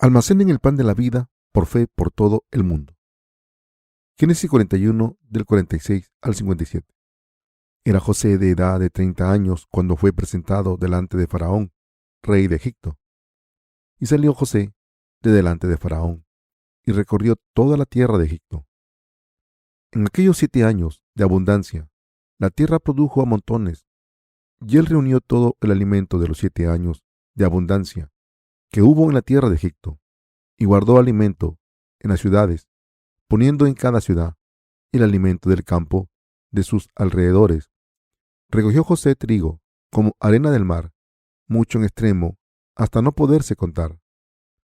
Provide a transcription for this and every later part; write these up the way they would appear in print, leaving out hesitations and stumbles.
Almacenen el pan de la vida por fe por todo el mundo. Génesis 41 del 46 al 57. Era José de edad de 30 años cuando fue presentado delante de Faraón, rey de Egipto. Y salió José de delante de Faraón y recorrió toda la tierra de Egipto. En aquellos 7 años de abundancia, la tierra produjo a montones, y él reunió todo el alimento de los 7 años de abundancia que hubo en la tierra de Egipto, y guardó alimento en las ciudades, poniendo en cada ciudad el alimento del campo de sus alrededores. Recogió José trigo como arena del mar, mucho en extremo, hasta no poderse contar,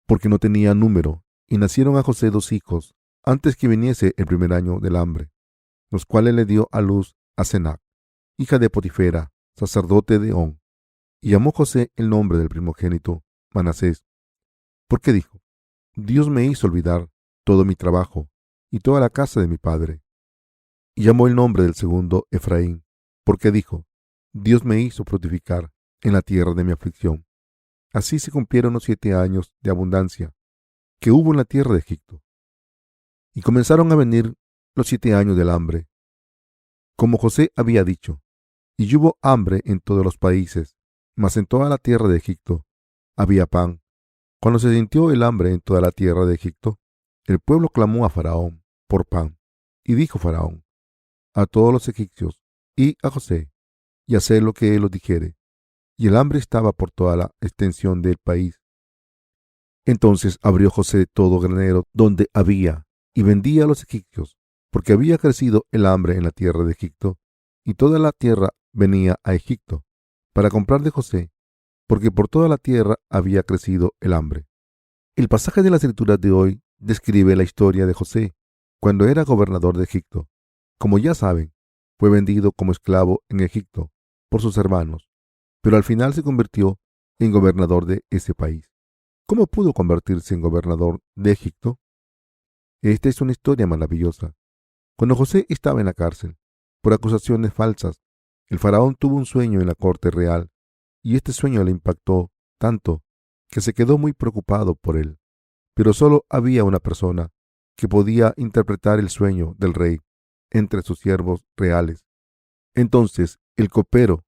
porque no tenía número, y nacieron a José 2 hijos antes que viniese el primer año del hambre, los cuales le dio a luz a Senac, hija de Potifera, sacerdote de On. Y llamó José el nombre del primogénito Manasés, porque dijo: Dios me hizo olvidar todo mi trabajo y toda la casa de mi padre. Y llamó el nombre del segundo Efraín, porque dijo: Dios me hizo fructificar en la tierra de mi aflicción. Así se cumplieron los 7 años de abundancia que hubo en la tierra de Egipto. Y comenzaron a venir los 7 años del hambre, como José había dicho, y hubo hambre en todos los países, mas en toda la tierra de Egipto había pan. Cuando se sintió el hambre en toda la tierra de Egipto, el pueblo clamó a Faraón por pan, y dijo Faraón a todos los egipcios y a José: y haced lo que él os dijere. Y el hambre estaba por toda la extensión del país. Entonces abrió José todo granero donde había, y vendía a los egipcios, porque había crecido el hambre en la tierra de Egipto, y toda la tierra venía a Egipto para comprar de José, porque por toda la tierra había crecido el hambre. El pasaje de la escritura de hoy describe la historia de José cuando era gobernador de Egipto. Como ya saben, fue vendido como esclavo en Egipto por sus hermanos, pero al final se convirtió en gobernador de ese país. ¿Cómo pudo convertirse en gobernador de Egipto? Esta es una historia maravillosa. Cuando José estaba en la cárcel por acusaciones falsas, el faraón tuvo un sueño en la corte real, y este sueño le impactó tanto que se quedó muy preocupado por él. Pero solo había una persona que podía interpretar el sueño del rey entre sus siervos reales. Entonces el copero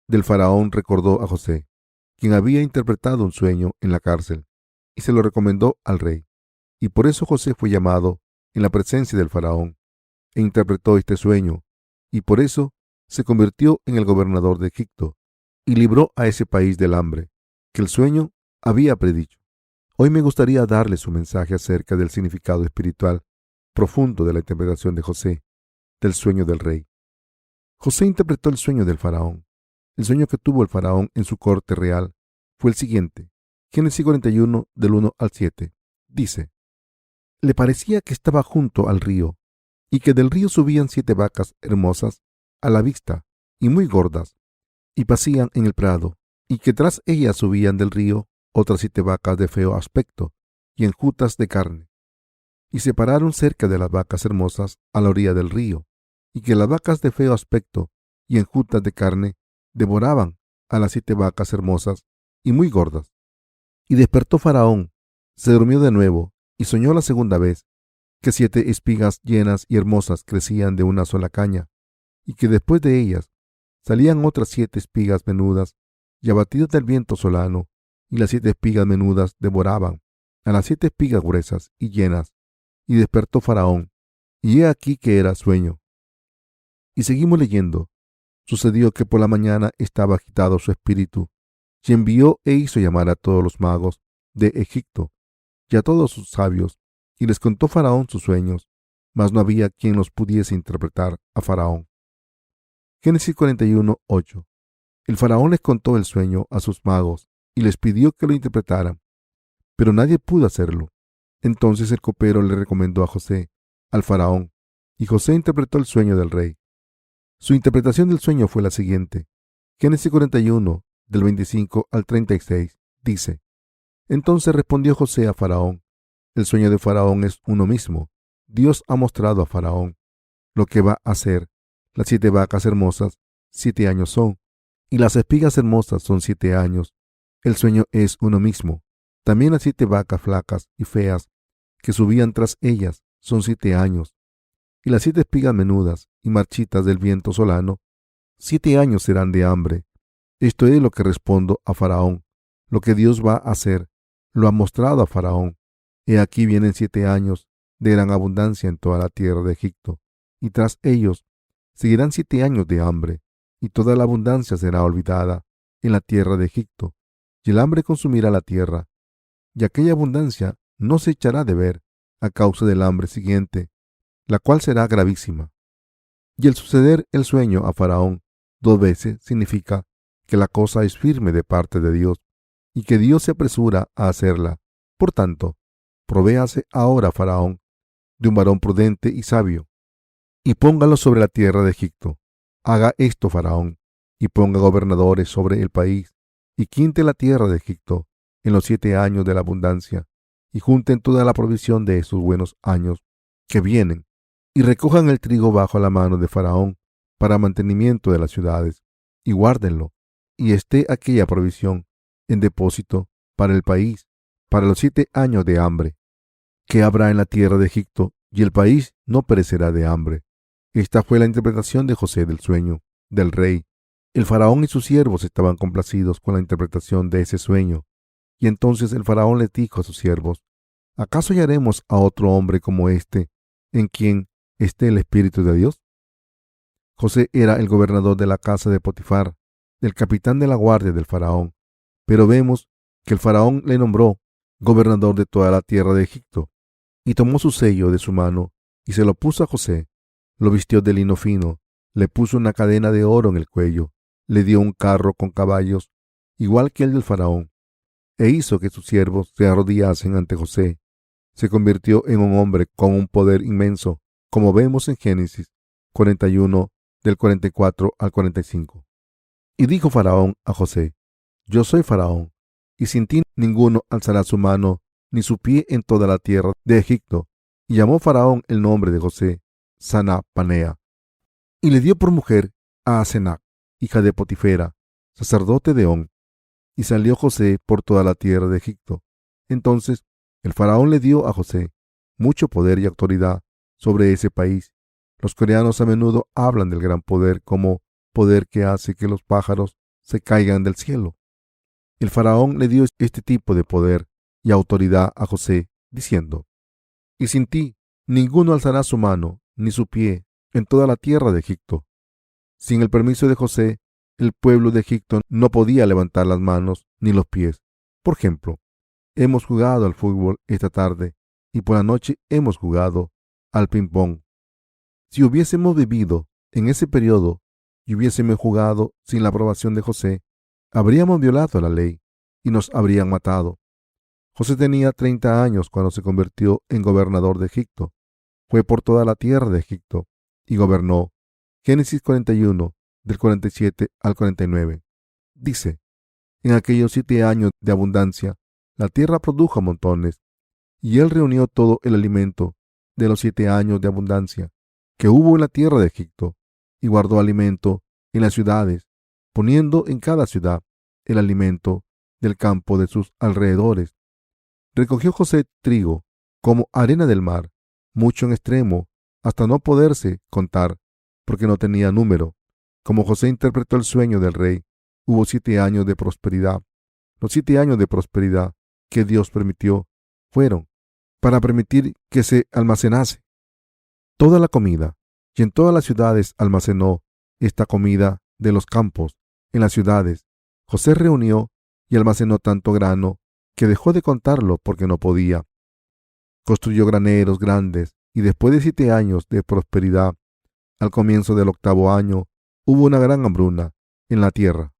del faraón recordó a José, quien había interpretado un sueño en la cárcel, y se lo recomendó al rey. Y por eso José fue llamado en la presencia del faraón e interpretó este sueño, y por eso se convirtió en el gobernador de Egipto y libró a ese país del hambre que el sueño había predicho. Hoy me gustaría darles un mensaje acerca del significado espiritual profundo de la interpretación de José del sueño del rey. José interpretó el sueño del faraón. El sueño que tuvo el faraón en su corte real fue el siguiente. Génesis 41 del 1 al 7. Dice: Le parecía que estaba junto al río, y que del río subían 7 vacas hermosas a la vista y muy gordas, y pasían en el prado, y que tras ellas subían del río otras 7 vacas de feo aspecto y enjutas de carne. Y se pararon cerca de las vacas hermosas a la orilla del río, y que las vacas de feo aspecto y enjutas de carne devoraban a las 7 vacas hermosas y muy gordas. Y despertó Faraón, se durmió de nuevo, y soñó la segunda vez que 7 espigas llenas y hermosas crecían de una sola caña, y que después de ellas salían otras 7 espigas menudas y abatidas del viento solano, y las 7 espigas menudas devoraban a las 7 espigas gruesas y llenas. Y despertó Faraón, y he aquí que era sueño. Y seguimos leyendo. Sucedió que por la mañana estaba agitado su espíritu, y envió e hizo llamar a todos los magos de Egipto y a todos sus sabios, y les contó Faraón sus sueños, mas no había quien los pudiese interpretar a Faraón. Génesis 41, 8. El faraón les contó el sueño a sus magos y les pidió que lo interpretaran, pero nadie pudo hacerlo. Entonces el copero le recomendó a José al faraón, y José interpretó el sueño del rey. Su interpretación del sueño fue la siguiente. Génesis 41, del 25 al 36, dice: Entonces respondió José a Faraón: El sueño de Faraón es uno mismo. Dios ha mostrado a Faraón lo que va a hacer. Las 7 vacas hermosas 7 años son, y las espigas hermosas son 7 años. El sueño es uno mismo. También las 7 vacas flacas y feas que subían tras ellas son 7 años, y las 7 espigas menudas y marchitas del viento solano, 7 años serán de hambre. Esto es lo que respondo a Faraón. Lo que Dios va a hacer, lo ha mostrado a Faraón. He aquí vienen 7 años de gran abundancia en toda la tierra de Egipto, y tras ellos seguirán 7 años de hambre, y toda la abundancia será olvidada en la tierra de Egipto, y el hambre consumirá la tierra, y aquella abundancia no se echará de ver a causa del hambre siguiente, la cual será gravísima. Y el suceder el sueño a Faraón 2 veces significa que la cosa es firme de parte de Dios y que Dios se apresura a hacerla. Por tanto, provéase ahora Faraón de un varón prudente y sabio, y póngalo sobre la tierra de Egipto. Haga esto Faraón, y ponga gobernadores sobre el país, y quinte la tierra de Egipto en los 7 años de la abundancia, y junten toda la provisión de esos buenos años que vienen, y recojan el trigo bajo la mano de Faraón para mantenimiento de las ciudades, y guárdenlo, y esté aquella provisión en depósito para el país, para los 7 años de hambre que habrá en la tierra de Egipto, y el país no perecerá de hambre. Esta fue la interpretación de José del sueño del rey. El faraón y sus siervos estaban complacidos con la interpretación de ese sueño. Y entonces el faraón les dijo a sus siervos: ¿acaso hallaremos a otro hombre como este, en quien esté el Espíritu de Dios? José era el gobernador de la casa de Potifar, el capitán de la guardia del faraón. Pero vemos que el faraón le nombró gobernador de toda la tierra de Egipto, y tomó su sello de su mano y se lo puso a José. Lo vistió de lino fino, le puso una cadena de oro en el cuello, le dio un carro con caballos, igual que el del faraón, e hizo que sus siervos se arrodillasen ante José. Se convirtió en un hombre con un poder inmenso, como vemos en Génesis 41, del 44 al 45. Y dijo Faraón a José: yo soy Faraón, y sin ti ninguno alzará su mano ni su pie en toda la tierra de Egipto. Y llamó Faraón el nombre de José Sana Panea, y le dio por mujer a Asenath, hija de Potifera, sacerdote de On. Y salió José por toda la tierra de Egipto. Entonces el faraón le dio a José mucho poder y autoridad sobre ese país. Los coreanos a menudo hablan del gran poder como poder que hace que los pájaros se caigan del cielo. El faraón le dio este tipo de poder y autoridad a José, diciendo: y sin ti ninguno alzará su mano ni su pie en toda la tierra de Egipto. Sin el permiso de José, el pueblo de Egipto no podía levantar las manos ni los pies. Por ejemplo, hemos jugado al fútbol esta tarde y por la noche hemos jugado al ping-pong. Si hubiésemos vivido en ese periodo y hubiésemos jugado sin la aprobación de José, habríamos violado la ley y nos habrían matado. José tenía 30 años cuando se convirtió en gobernador de Egipto. Fue por toda la tierra de Egipto y gobernó. Génesis 41, del 47 al 49. Dice: en aquellos 7 años de abundancia, la tierra produjo montones, y él reunió todo el alimento de los 7 años de abundancia que hubo en la tierra de Egipto, y guardó alimento en las ciudades, poniendo en cada ciudad el alimento del campo de sus alrededores. Recogió José trigo como arena del mar, mucho en extremo, hasta no poderse contar, porque no tenía número. Como José interpretó el sueño del rey, hubo 7 años de prosperidad. Los 7 años de prosperidad que Dios permitió fueron para permitir que se almacenase toda la comida, y en todas las ciudades almacenó esta comida de los campos. En las ciudades, José reunió y almacenó tanto grano que dejó de contarlo porque no podía. Construyó graneros grandes, y después de 7 años de prosperidad, al comienzo del 8º año, hubo una gran hambruna en la tierra.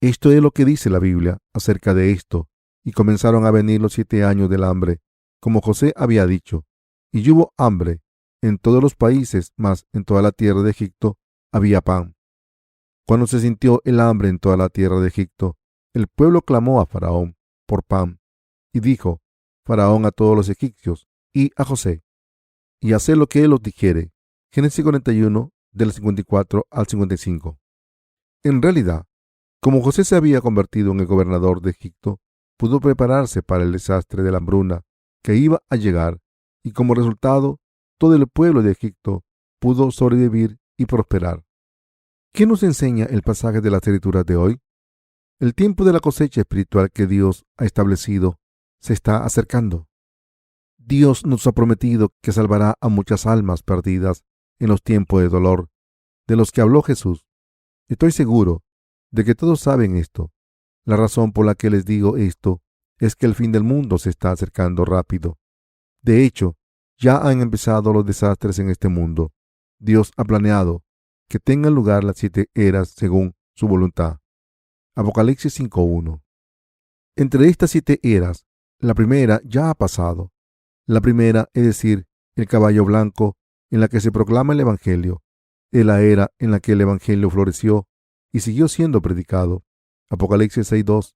Esto es lo que dice la Biblia acerca de esto, y comenzaron a venir los 7 años del hambre, como José había dicho, y hubo hambre en todos los países, mas en toda la tierra de Egipto había pan. Cuando se sintió el hambre en toda la tierra de Egipto, el pueblo clamó a Faraón por pan, y dijo Faraón a todos los egipcios y a José: y haced lo que él os dijere. Génesis 41, del 54 al 55. En realidad, como José se había convertido en el gobernador de Egipto, pudo prepararse para el desastre de la hambruna que iba a llegar, y como resultado, todo el pueblo de Egipto pudo sobrevivir y prosperar. ¿Qué nos enseña el pasaje de las Escrituras de hoy? El tiempo de la cosecha espiritual que Dios ha establecido se está acercando. Dios nos ha prometido que salvará a muchas almas perdidas en los tiempos de dolor de los que habló Jesús. Estoy seguro de que todos saben esto. La razón por la que les digo esto es que el fin del mundo se está acercando rápido. De hecho, ya han empezado los desastres en este mundo. Dios ha planeado que tengan lugar las 7 eras según su voluntad. Apocalipsis 5:1. Entre estas 7 eras, la primera ya ha pasado. La primera, es decir, el caballo blanco, en la que se proclama el Evangelio, es la era en la que el Evangelio floreció y siguió siendo predicado. Apocalipsis 6:2.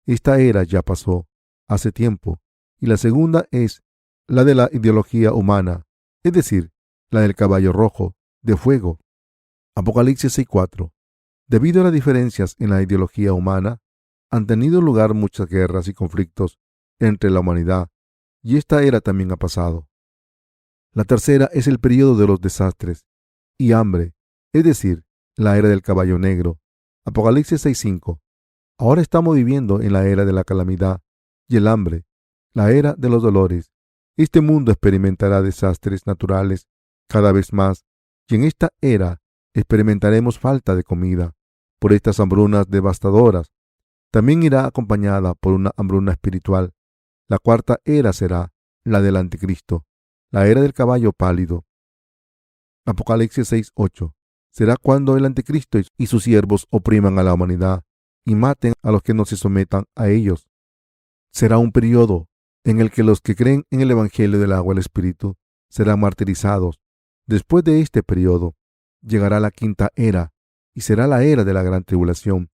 Esta era ya pasó hace tiempo. Y la segunda es la de la ideología humana, es decir, la del caballo rojo, de fuego. Apocalipsis 6:4. Debido a las diferencias en la ideología humana, han tenido lugar muchas guerras y conflictos entre la humanidad, y esta era también ha pasado. La tercera es el periodo de los desastres y hambre, es decir, la era del caballo negro. Apocalipsis 6:5. Ahora estamos viviendo en la era de la calamidad y el hambre, la era de los dolores. Este mundo experimentará desastres naturales cada vez más, y en esta era experimentaremos falta de comida por estas hambrunas devastadoras. También irá acompañada por una hambruna espiritual. La cuarta era será la del anticristo, la era del caballo pálido. Apocalipsis 6:8. Será cuando el anticristo y sus siervos opriman a la humanidad y maten a los que no se sometan a ellos. Será un periodo en el que los que creen en el Evangelio del agua y el Espíritu serán martirizados. Después de este periodo, llegará la quinta era, y será la era de la gran tribulación.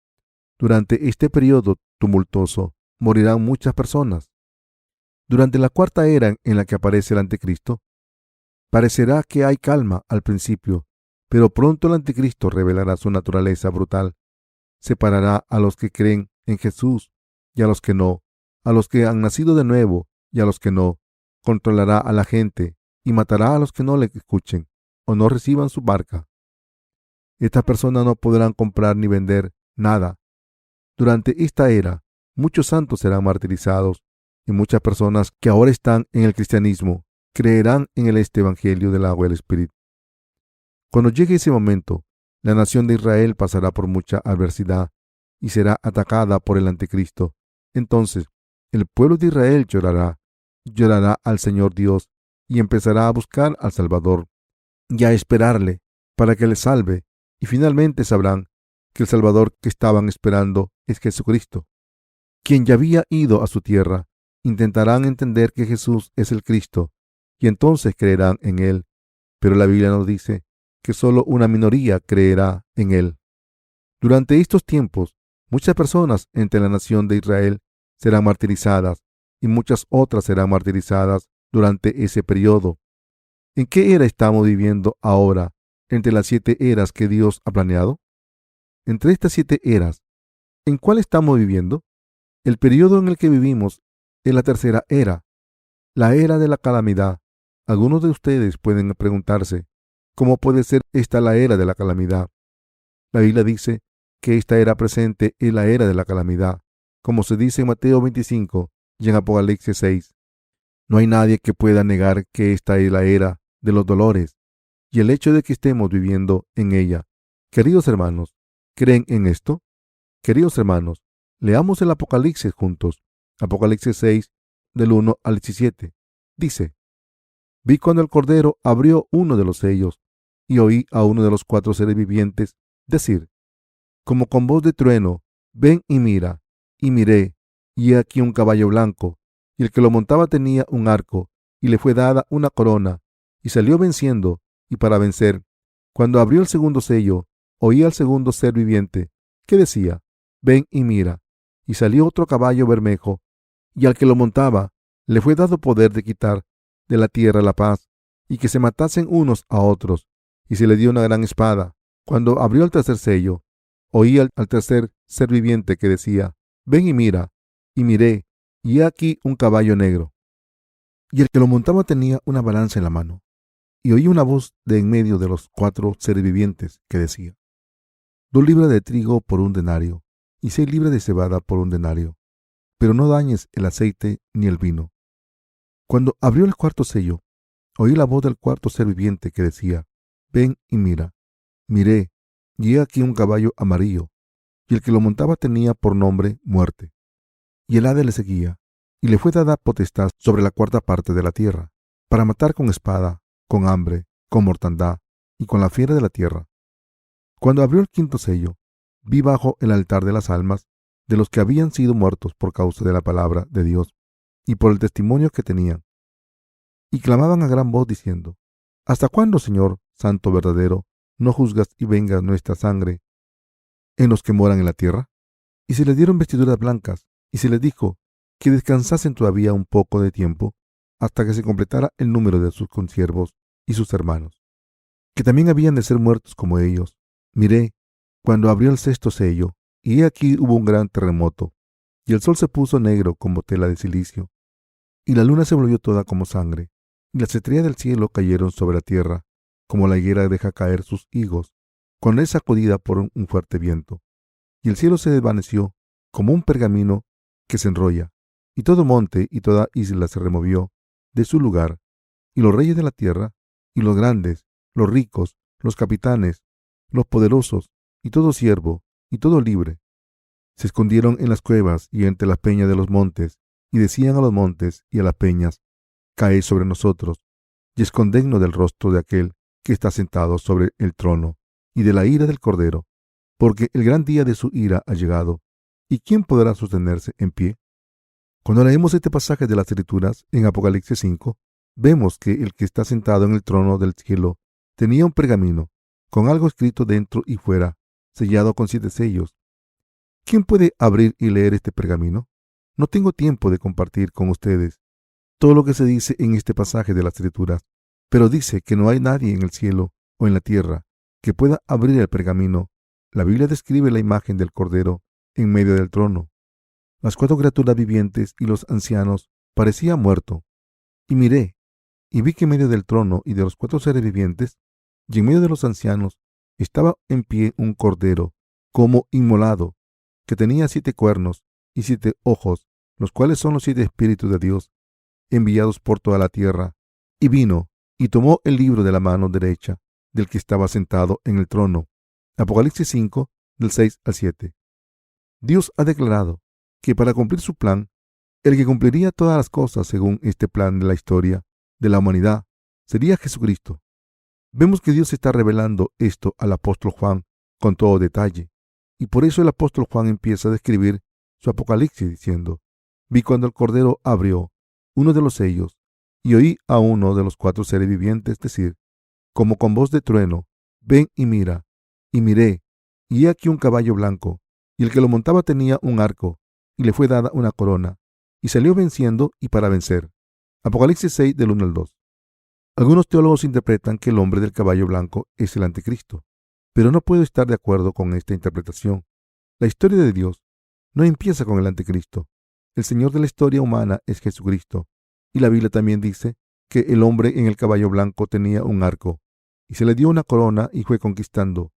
Durante este periodo tumultuoso, morirán muchas personas. Durante la cuarta era en la que aparece el anticristo, parecerá que hay calma al principio, pero pronto el anticristo revelará su naturaleza brutal. Separará a los que creen en Jesús y a los que no, a los que han nacido de nuevo y a los que no. Controlará a la gente y matará a los que no le escuchen o no reciban su marca. Estas personas no podrán comprar ni vender nada. Durante esta era, muchos santos serán martirizados y muchas personas que ahora están en el cristianismo creerán en este Evangelio del agua y el Espíritu. Cuando llegue ese momento, la nación de Israel pasará por mucha adversidad y será atacada por el anticristo. Entonces, el pueblo de Israel llorará al Señor Dios y empezará a buscar al Salvador y a esperarle para que les salve, y finalmente sabrán que el Salvador que estaban esperando es Jesucristo, quien ya había ido a su tierra. Intentarán entender que Jesús es el Cristo y entonces creerán en él, pero la Biblia nos dice que solo una minoría creerá en él. Durante estos tiempos, muchas personas entre la nación de Israel serán martirizadas y muchas otras serán martirizadas durante ese periodo. ¿En qué era estamos viviendo ahora entre las 7 eras que Dios ha planeado? Entre estas 7 eras, ¿en cuál estamos viviendo? El periodo en el que vivimos es la tercera era, la era de la calamidad. Algunos de ustedes pueden preguntarse, ¿cómo puede ser esta la era de la calamidad? La Biblia dice que esta era presente es la era de la calamidad, como se dice en Mateo 25 y en Apocalipsis 6. No hay nadie que pueda negar que esta es la era de los dolores y el hecho de que estemos viviendo en ella. Queridos hermanos, ¿creen en esto? Queridos hermanos, leamos el Apocalipsis juntos. Apocalipsis 6, del 1 al 17. Dice: Vi cuando el Cordero abrió uno de los sellos, y oí a uno de los 4 seres vivientes decir, como con voz de trueno, ven y mira. Y miré, y he aquí un caballo blanco, y el que lo montaba tenía un arco, y le fue dada una corona, y salió venciendo, y para vencer. Cuando abrió el segundo sello, oí al segundo ser viviente, que decía, ven y mira. Y salió otro caballo bermejo, y al que lo montaba le fue dado poder de quitar de la tierra la paz, y que se matasen unos a otros, y se le dio una gran espada. Cuando abrió el tercer sello, oí al tercer ser viviente que decía, ven y mira. Y miré, y he aquí un caballo negro, y el que lo montaba tenía una balanza en la mano. Y oí una voz de en medio de los 4 seres vivientes que decía: 2 libras de trigo por 1 denario, y 6 libras de cebada por 1 denario, pero no dañes el aceite ni el vino. Cuando abrió el cuarto sello, oí la voz del 4 ser viviente que decía: ven y mira. Miré, y he aquí un caballo amarillo, y el que lo montaba tenía por nombre Muerte. Y el Hades le seguía, y le fue dada potestad sobre la 1/4 parte de la tierra, para matar con espada, con hambre, con mortandad y con la fiera de la tierra. Cuando abrió el 5.º sello, vi bajo el altar de las almas de los que habían sido muertos por causa de la palabra de Dios y por el testimonio que tenían, y clamaban a gran voz diciendo: ¿Hasta cuándo, Señor, santo verdadero, no juzgas y vengas nuestra sangre en los que moran en la tierra? Y se les dieron vestiduras blancas, y se les dijo que descansasen todavía un poco de tiempo, hasta que se completara el número de sus consiervos y sus hermanos, que también habían de ser muertos como ellos. Miré cuando abrió el 6.º sello, y he aquí hubo un gran terremoto, y el sol se puso negro como tela de silicio, y la luna se volvió toda como sangre, y las estrellas del cielo cayeron sobre la tierra, como la higuera deja caer sus higos cuando es sacudida por un fuerte viento. Y el cielo se desvaneció como un pergamino que se enrolla, y todo monte y toda isla se removió de su lugar, y los reyes de la tierra, y los grandes, los ricos, los capitanes, los poderosos, y todo siervo, y todo libre, se escondieron en las cuevas y entre las peñas de los montes, y decían a los montes y a las peñas: caed sobre nosotros, y escondednos del rostro de aquel que está sentado sobre el trono, y de la ira del Cordero, porque el gran día de su ira ha llegado, ¿y quién podrá sostenerse en pie? Cuando leemos este pasaje de las Escrituras en Apocalipsis 5, vemos que el que está sentado en el trono del cielo tenía un pergamino con algo escrito dentro y fuera, sellado con 7 sellos. ¿Quién puede abrir y leer este pergamino? No tengo tiempo de compartir con ustedes todo lo que se dice en este pasaje de las Escrituras, pero dice que no hay nadie en el cielo o en la tierra que pueda abrir el pergamino. La Biblia describe la imagen del Cordero en medio del trono. Las 4 criaturas vivientes y los ancianos parecían muertos. Y miré, y vi que en medio del trono y de los 4 seres vivientes, y en medio de los ancianos, estaba en pie un Cordero, como inmolado, que tenía 7 cuernos y 7 ojos, los cuales son los 7 espíritus de Dios, enviados por toda la tierra. Y vino, y tomó el libro de la mano derecha del que estaba sentado en el trono. Apocalipsis 5, del 6 al 7. Dios ha declarado que para cumplir su plan, el que cumpliría todas las cosas según este plan de la historia de la humanidad sería Jesucristo. Vemos que Dios está revelando esto al apóstol Juan con todo detalle, y por eso el apóstol Juan empieza a describir su Apocalipsis diciendo: vi cuando el Cordero abrió uno de los sellos, y oí a uno de los 4 seres vivientes decir, como con voz de trueno: ven y mira. Y miré, y he aquí un caballo blanco, y el que lo montaba tenía un arco, y le fue dada una corona, y salió venciendo y para vencer. Apocalipsis 6, del 1 al 2. Algunos teólogos interpretan que el hombre del caballo blanco es el anticristo, pero no puedo estar de acuerdo con esta interpretación. La historia de Dios no empieza con el anticristo. El Señor de la historia humana es Jesucristo, y la Biblia también dice que el hombre en el caballo blanco tenía un arco, y se le dio una corona y fue conquistando,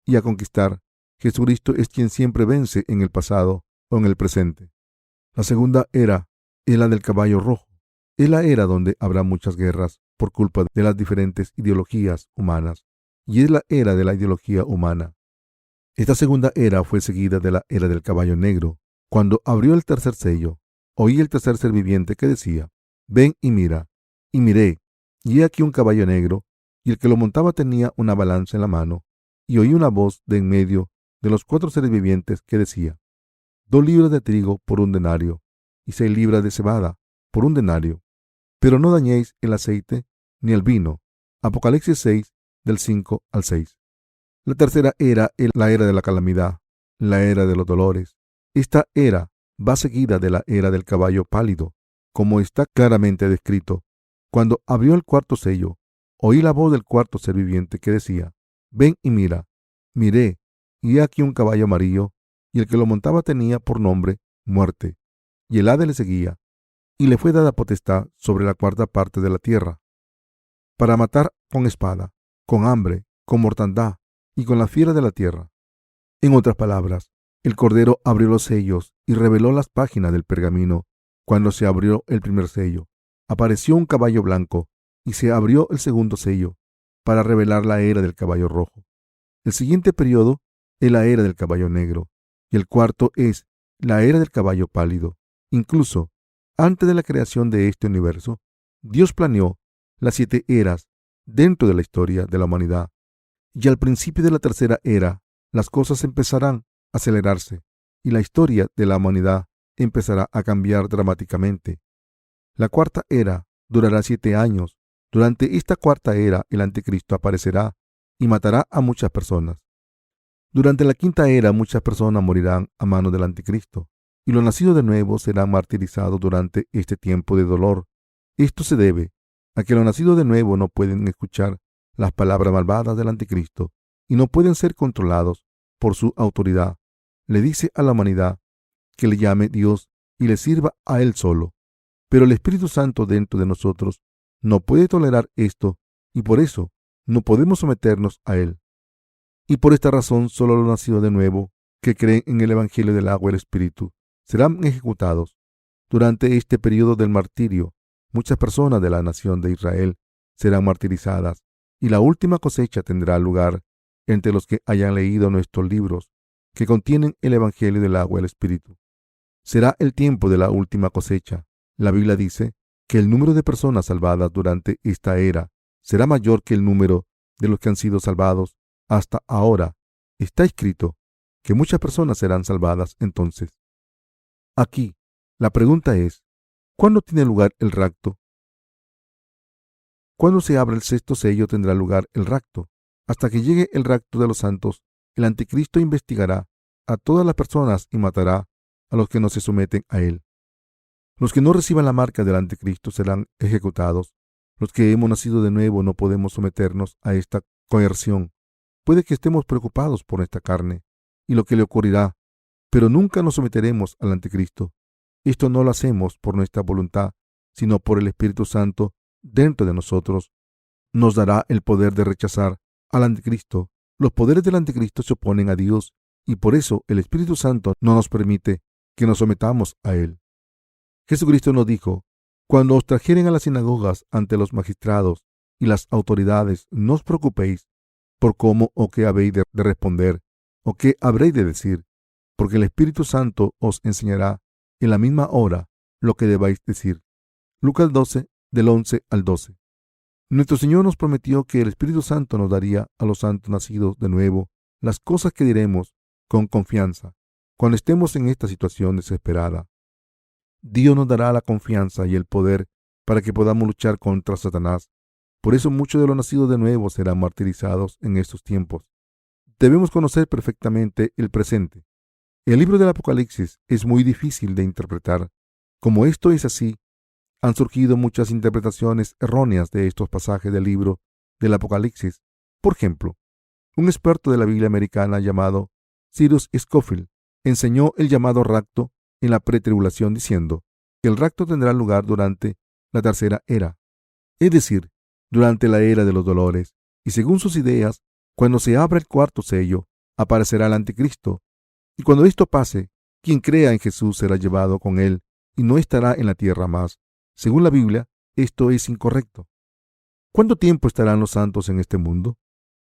y a conquistar. Jesucristo es quien siempre vence en el pasado o en el presente. La segunda era la del caballo rojo. Es la era donde habrá muchas guerras por culpa de las diferentes ideologías humanas, y es la era de la ideología humana. Esta segunda era fue seguida de la era del caballo negro. Cuando abrió el 3.er sello, oí el 3.er ser viviente que decía: ven y mira. Y miré, y he aquí un caballo negro, y el que lo montaba tenía una balanza en la mano, y oí una voz de en medio de los 4 seres vivientes que decía: 2 libras de trigo por 1 denario, y 6 libras de cebada por 1 denario, pero no dañéis el aceite ni el vino. Apocalipsis 6, del 5 al 6. La tercera era la era de la calamidad, la era de los dolores. Esta era va seguida de la era del caballo pálido, como está claramente descrito. Cuando abrió el 4.º sello, oí la voz del 4 ser viviente que decía: ven y mira. Miré, y he aquí un caballo amarillo, y el que lo montaba tenía por nombre Muerte, y el Hades le seguía, y le fue dada potestad sobre la cuarta parte de la tierra, para matar con espada, con hambre, con mortandad y con la fiera de la tierra. En otras palabras, el Cordero abrió los sellos y reveló las páginas del pergamino. Cuando se abrió el primer sello, apareció un caballo blanco y se abrió el segundo sello para revelar la era del caballo rojo. El siguiente periodo es la era del caballo negro y el cuarto es la era del caballo pálido. Incluso antes de la creación de este universo, Dios planeó las 7 eras dentro de la historia de la humanidad. Y al principio de la tercera era, las cosas empezarán a acelerarse y la historia de la humanidad empezará a cambiar dramáticamente. La cuarta era durará 7 años. Durante esta cuarta era, el anticristo aparecerá y matará a muchas personas. Durante la quinta era, muchas personas morirán a manos del anticristo, y los nacidos de nuevo serán martirizados durante este tiempo de dolor. Esto se debe a que los nacidos de nuevo no pueden escuchar las palabras malvadas del anticristo y no pueden ser controlados por su autoridad. Le dice a la humanidad que le llame Dios y le sirva a Él solo. Pero el Espíritu Santo dentro de nosotros no puede tolerar esto y por eso no podemos someternos a Él. Y por esta razón solo los nacidos de nuevo que creen en el Evangelio del agua y el Espíritu serán ejecutados. Durante este periodo del martirio, muchas personas de la nación de Israel serán martirizadas y la última cosecha tendrá lugar entre los que hayan leído nuestros libros que contienen el Evangelio del agua y el Espíritu. Será el tiempo de la última cosecha. La Biblia dice que el número de personas salvadas durante esta era será mayor que el número de los que han sido salvados hasta ahora. Está escrito que muchas personas serán salvadas entonces. Aquí, la pregunta es, ¿cuándo tiene lugar el rapto? Cuando se abra el sexto sello tendrá lugar el rapto. Hasta que llegue el rapto de los santos, el anticristo investigará a todas las personas y matará a los que no se someten a él. Los que no reciban la marca del anticristo serán ejecutados. Los que hemos nacido de nuevo no podemos someternos a esta coerción. Puede que estemos preocupados por nuestra carne y lo que le ocurrirá, pero nunca nos someteremos al anticristo. Esto no lo hacemos por nuestra voluntad, sino por el Espíritu Santo dentro de nosotros. Nos dará el poder de rechazar al anticristo. Los poderes del anticristo se oponen a Dios y por eso el Espíritu Santo no nos permite que nos sometamos a él. Jesucristo nos dijo: cuando os trajeren a las sinagogas ante los magistrados y las autoridades, no os preocupéis por cómo o qué habéis de responder o qué habréis de decir, porque el Espíritu Santo os enseñará en la misma hora lo que debáis decir. Lucas 12, del 11 al 12. Nuestro Señor nos prometió que el Espíritu Santo nos daría a los santos nacidos de nuevo las cosas que diremos con confianza cuando estemos en esta situación desesperada. Dios nos dará la confianza y el poder para que podamos luchar contra Satanás. Por eso muchos de los nacidos de nuevo serán martirizados en estos tiempos. Debemos conocer perfectamente el presente. El libro del Apocalipsis es muy difícil de interpretar. Como esto es así, han surgido muchas interpretaciones erróneas de estos pasajes del libro del Apocalipsis. Por ejemplo, un experto de la Biblia americana llamado Cyrus Scofield enseñó el llamado rapto en la pretribulación diciendo que el rapto tendrá lugar durante la tercera era, es decir, durante la era de los dolores, y según sus ideas, cuando se abra el cuarto sello, aparecerá el anticristo, y cuando esto pase, quien crea en Jesús será llevado con él y no estará en la tierra más. Según la Biblia, esto es incorrecto. ¿Cuánto tiempo estarán los santos en este mundo?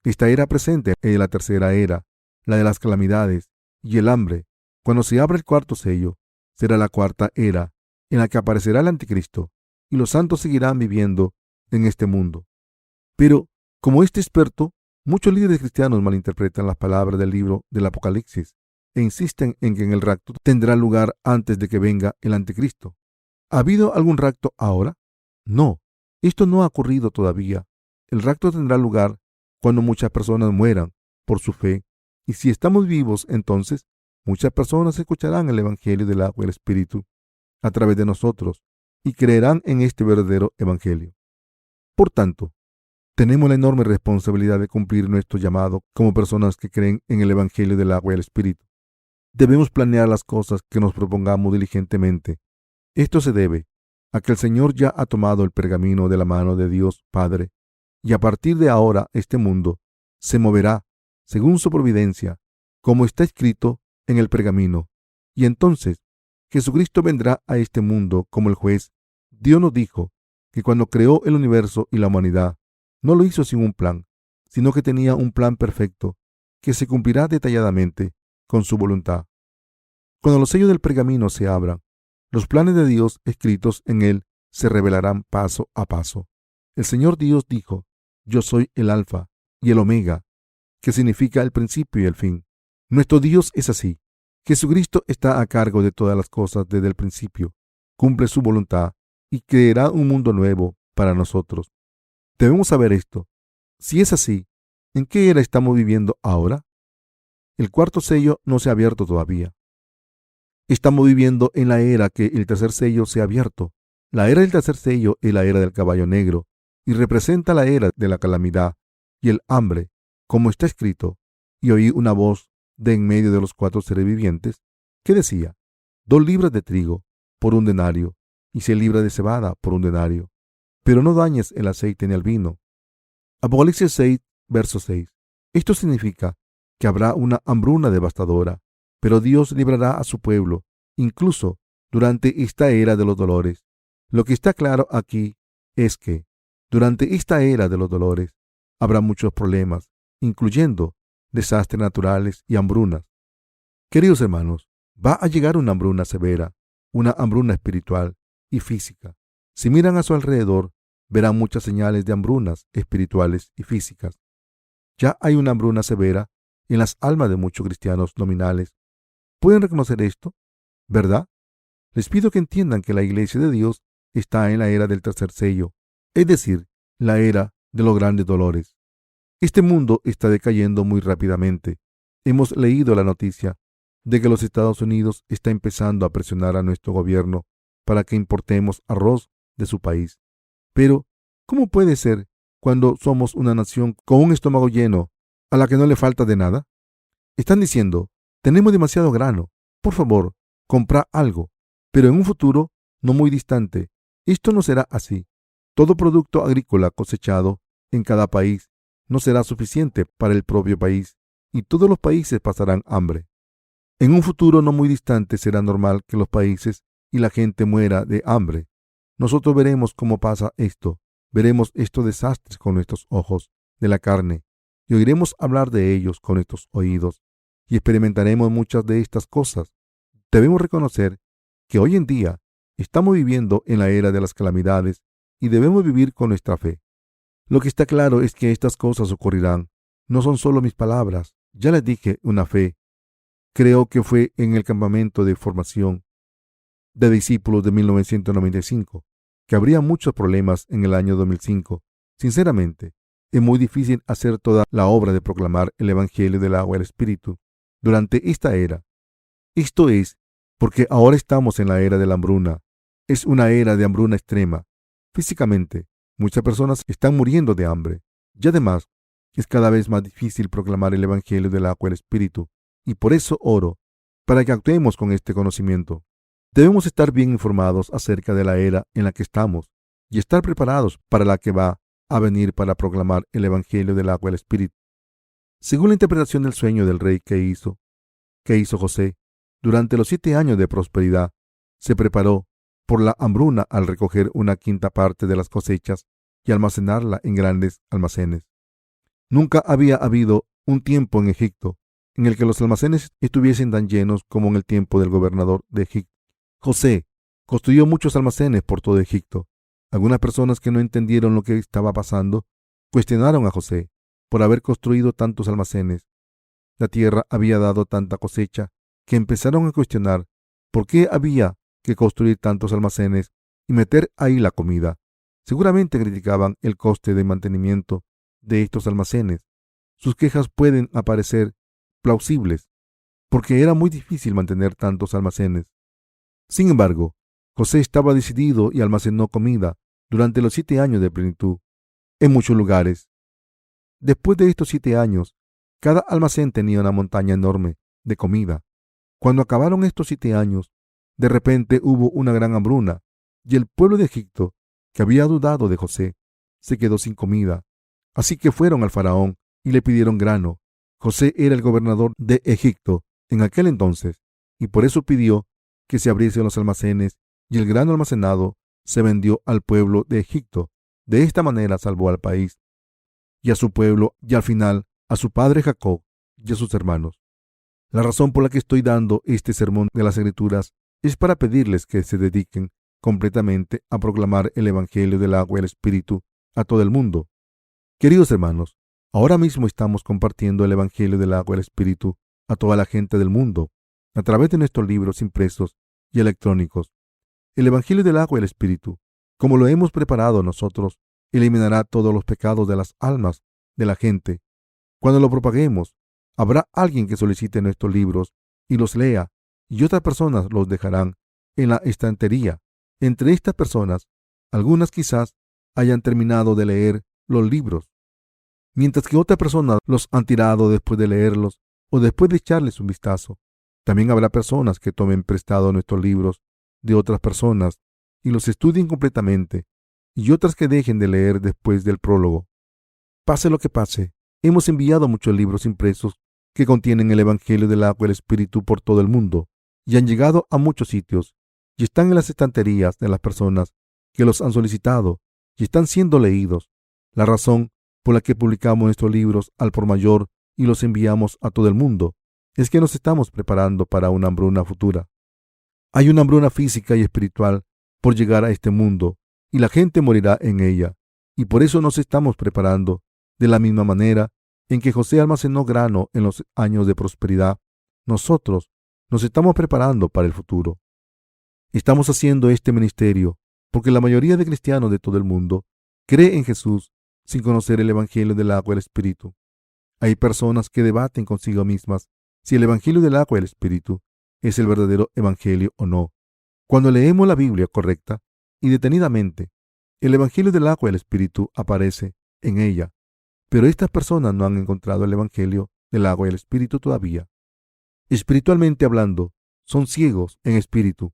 Esta era presente en la tercera era, la de las calamidades y el hambre. Cuando se abra el cuarto sello, será la cuarta era en la que aparecerá el anticristo y los santos seguirán viviendo en este mundo. Pero, como este experto, muchos líderes cristianos malinterpretan las palabras del libro del Apocalipsis e insisten en que el rapto tendrá lugar antes de que venga el anticristo. ¿Ha habido algún rapto ahora? No, esto no ha ocurrido todavía. El rapto tendrá lugar cuando muchas personas mueran por su fe, y si estamos vivos, entonces muchas personas escucharán el Evangelio del agua y el Espíritu a través de nosotros y creerán en este verdadero Evangelio. Por tanto, tenemos la enorme responsabilidad de cumplir nuestro llamado como personas que creen en el Evangelio del agua y el Espíritu. Debemos planear las cosas que nos propongamos diligentemente Esto se debe a que el Señor ya ha tomado el pergamino de la mano de Dios Padre, y a partir de ahora este mundo se moverá según su providencia, como está escrito en el pergamino. Y entonces Jesucristo vendrá a este mundo como el juez. Dios nos dijo que cuando creó el universo y la humanidad, no lo hizo sin un plan, sino que tenía un plan perfecto que se cumplirá detalladamente con su voluntad. Cuando los sellos del pergamino se abran, los planes de Dios escritos en él se revelarán paso a paso. El Señor Dios dijo: Yo soy el Alfa y el Omega, que significa el principio y el fin. Nuestro Dios es así. Jesucristo está a cargo de todas las cosas desde el principio, cumple su voluntad y creará un mundo nuevo para nosotros. Debemos saber esto. Si es así, ¿en qué era estamos viviendo ahora? El cuarto sello no se ha abierto todavía. Estamos viviendo en la era que el tercer sello se ha abierto. La era del tercer sello es la era del caballo negro y representa la era de la calamidad y el hambre, como está escrito. Y oí una voz de en medio de los cuatro seres vivientes que decía: 2 libras de trigo por 1 denario y 6 libras de cebada por 1 denario, pero no dañes el aceite ni el vino. Apocalipsis 6, verso 6. Esto significa que habrá una hambruna devastadora, pero Dios librará a su pueblo, incluso durante esta era de los dolores. Lo que está claro aquí es que durante esta era de los dolores habrá muchos problemas, incluyendo desastres naturales y hambrunas. Queridos hermanos, va a llegar una hambruna severa, una hambruna espiritual y física. Si miran a su alrededor, verán muchas señales de hambrunas espirituales y físicas. Ya hay una hambruna severa en las almas de muchos cristianos nominales. ¿Pueden reconocer esto? ¿Verdad? Les pido que entiendan que la Iglesia de Dios está en la era del tercer sello, es decir, la era de los grandes dolores. Este mundo está decayendo muy rápidamente. Hemos leído la noticia de que los Estados Unidos está empezando a presionar a nuestro gobierno para que importemos arroz de su país. Pero, ¿cómo puede ser cuando somos una nación con un estómago lleno a la que no le falta de nada? Están diciendo: tenemos demasiado grano, por favor, compra algo. Pero en un futuro no muy distante, esto no será así. Todo producto agrícola cosechado en cada país no será suficiente para el propio país y todos los países pasarán hambre. En un futuro no muy distante será normal que los países y la gente muera de hambre. Nosotros veremos cómo pasa esto. Veremos estos desastres con nuestros ojos de la carne y oiremos hablar de ellos con nuestros oídos y experimentaremos muchas de estas cosas. Debemos reconocer que hoy en día estamos viviendo en la era de las calamidades y debemos vivir con nuestra fe. Lo que está claro es que estas cosas ocurrirán. No son solo mis palabras. Ya les dije una fe. Creo que fue en el campamento de formación de discípulos de 1995 que habría muchos problemas en el año 2005. Sinceramente, es muy difícil hacer toda la obra de proclamar el Evangelio del agua y el Espíritu durante esta era. Esto es porque ahora estamos en la era de la hambruna. Es una era de hambruna extrema. Físicamente, muchas personas están muriendo de hambre. Y además, es cada vez más difícil proclamar el Evangelio del agua y el Espíritu. Y por eso oro, para que actuemos con este conocimiento. Debemos estar bien informados acerca de la era en la que estamos y estar preparados para la que va a venir para proclamar el Evangelio del agua y el Espíritu. Según la interpretación del sueño del rey que hizo José, durante los 7 años de prosperidad, se preparó por la hambruna al recoger una quinta parte de las cosechas y almacenarla en grandes almacenes. Nunca había habido un tiempo en Egipto en el que los almacenes estuviesen tan llenos como en el tiempo del gobernador de Egipto. José construyó muchos almacenes por todo Egipto. Algunas personas que no entendieron lo que estaba pasando cuestionaron a José por haber construido tantos almacenes. La tierra había dado tanta cosecha que empezaron a cuestionar por qué había que construir tantos almacenes y meter ahí la comida. Seguramente criticaban el coste de mantenimiento de estos almacenes. Sus quejas pueden parecer plausibles porque era muy difícil mantener tantos almacenes. Sin embargo, José estaba decidido y almacenó comida durante los 7 años de plenitud en muchos lugares. Después de estos 7 años, cada almacén tenía una montaña enorme de comida. Cuando acabaron estos 7 años, De repente hubo una gran hambruna, y el pueblo de Egipto, que había dudado de José, se quedó sin comida. Así que fueron al faraón y le pidieron grano. José era el gobernador de Egipto en aquel entonces, y por eso pidió que se abriesen los almacenes, y el grano almacenado se vendió al pueblo de Egipto. De esta manera salvó al país y a su pueblo, y al final a su padre Jacob y a sus hermanos. La razón por la que estoy dando este sermón de las Escrituras es para pedirles que se dediquen completamente a proclamar el Evangelio del agua y el Espíritu a todo el mundo. Queridos hermanos, ahora mismo estamos compartiendo el Evangelio del agua y el Espíritu a toda la gente del mundo, a través de nuestros libros impresos y electrónicos. El Evangelio del agua y el Espíritu, como lo hemos preparado nosotros, eliminará todos los pecados de las almas de la gente. Cuando lo propaguemos, habrá alguien que solicite nuestros libros y los lea, y otras personas los dejarán en la estantería. Entre estas personas, algunas quizás hayan terminado de leer los libros, mientras que otras personas los han tirado después de leerlos o después de echarles un vistazo. También habrá personas que tomen prestado nuestros libros de otras personas y los estudien completamente, y otras que dejen de leer después del prólogo. Pase lo que pase, hemos enviado muchos libros impresos que contienen el Evangelio del agua y el Espíritu por todo el mundo, y han llegado a muchos sitios, y están en las estanterías de las personas que los han solicitado, y están siendo leídos. La razón por la que publicamos nuestros libros al por mayor y los enviamos a todo el mundo es que nos estamos preparando para una hambruna futura. Hay una hambruna física y espiritual por llegar a este mundo, y la gente morirá en ella, y por eso nos estamos preparando de la misma manera en que José almacenó grano en los años de prosperidad. Nosotros nos estamos preparando para el futuro. Estamos haciendo este ministerio porque la mayoría de cristianos de todo el mundo cree en Jesús sin conocer el Evangelio del agua y el Espíritu. Hay personas que debaten consigo mismas si el Evangelio del agua y el Espíritu es el verdadero Evangelio o no. Cuando leemos la Biblia correcta y detenidamente, el Evangelio del agua y el Espíritu aparece en ella, pero estas personas no han encontrado el Evangelio del agua y el Espíritu todavía. Espiritualmente hablando, son ciegos en espíritu.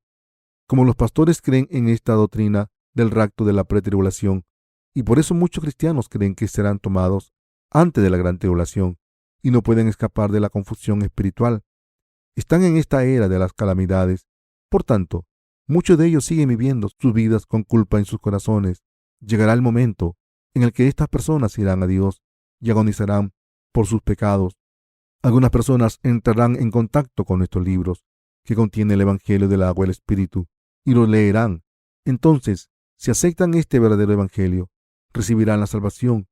Como los pastores creen en esta doctrina del rapto de la pretribulación, y por eso muchos cristianos creen que serán tomados antes de la gran tribulación y no pueden escapar de la confusión espiritual. Están en esta era de las calamidades. Por tanto, muchos de ellos siguen viviendo sus vidas con culpa en sus corazones. Llegará el momento en el que estas personas irán a Dios y agonizarán por sus pecados. Algunas personas entrarán en contacto con estos libros que contienen el Evangelio del agua y el Espíritu y los leerán. Entonces, si aceptan este verdadero Evangelio, recibirán la salvación.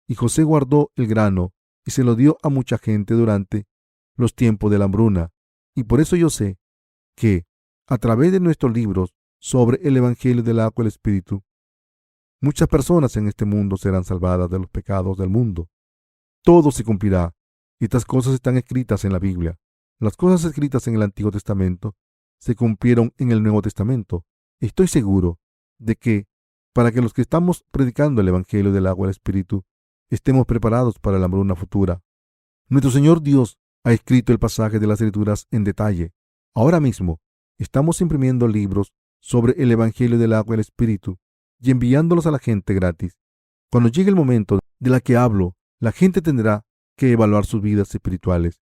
Y José guardó el grano y se lo dio a mucha gente durante los tiempos de la hambruna. Y por eso yo sé que, a través de nuestros libros sobre el Evangelio del agua y el Espíritu, muchas personas en este mundo serán salvadas de los pecados del mundo. Todo se cumplirá. Estas cosas están escritas en la Biblia. Las cosas escritas en el Antiguo Testamento se cumplieron en el Nuevo Testamento. Estoy seguro de que, para que los que estamos predicando el Evangelio del agua y el Espíritu, estemos preparados para la hambruna futura. Nuestro Señor Dios ha escrito el pasaje de las Escrituras en detalle. Ahora mismo estamos imprimiendo libros sobre el Evangelio del agua y el Espíritu y enviándolos a la gente gratis. Cuando llegue el momento de la que hablo, la gente tendrá que evaluar sus vidas espirituales.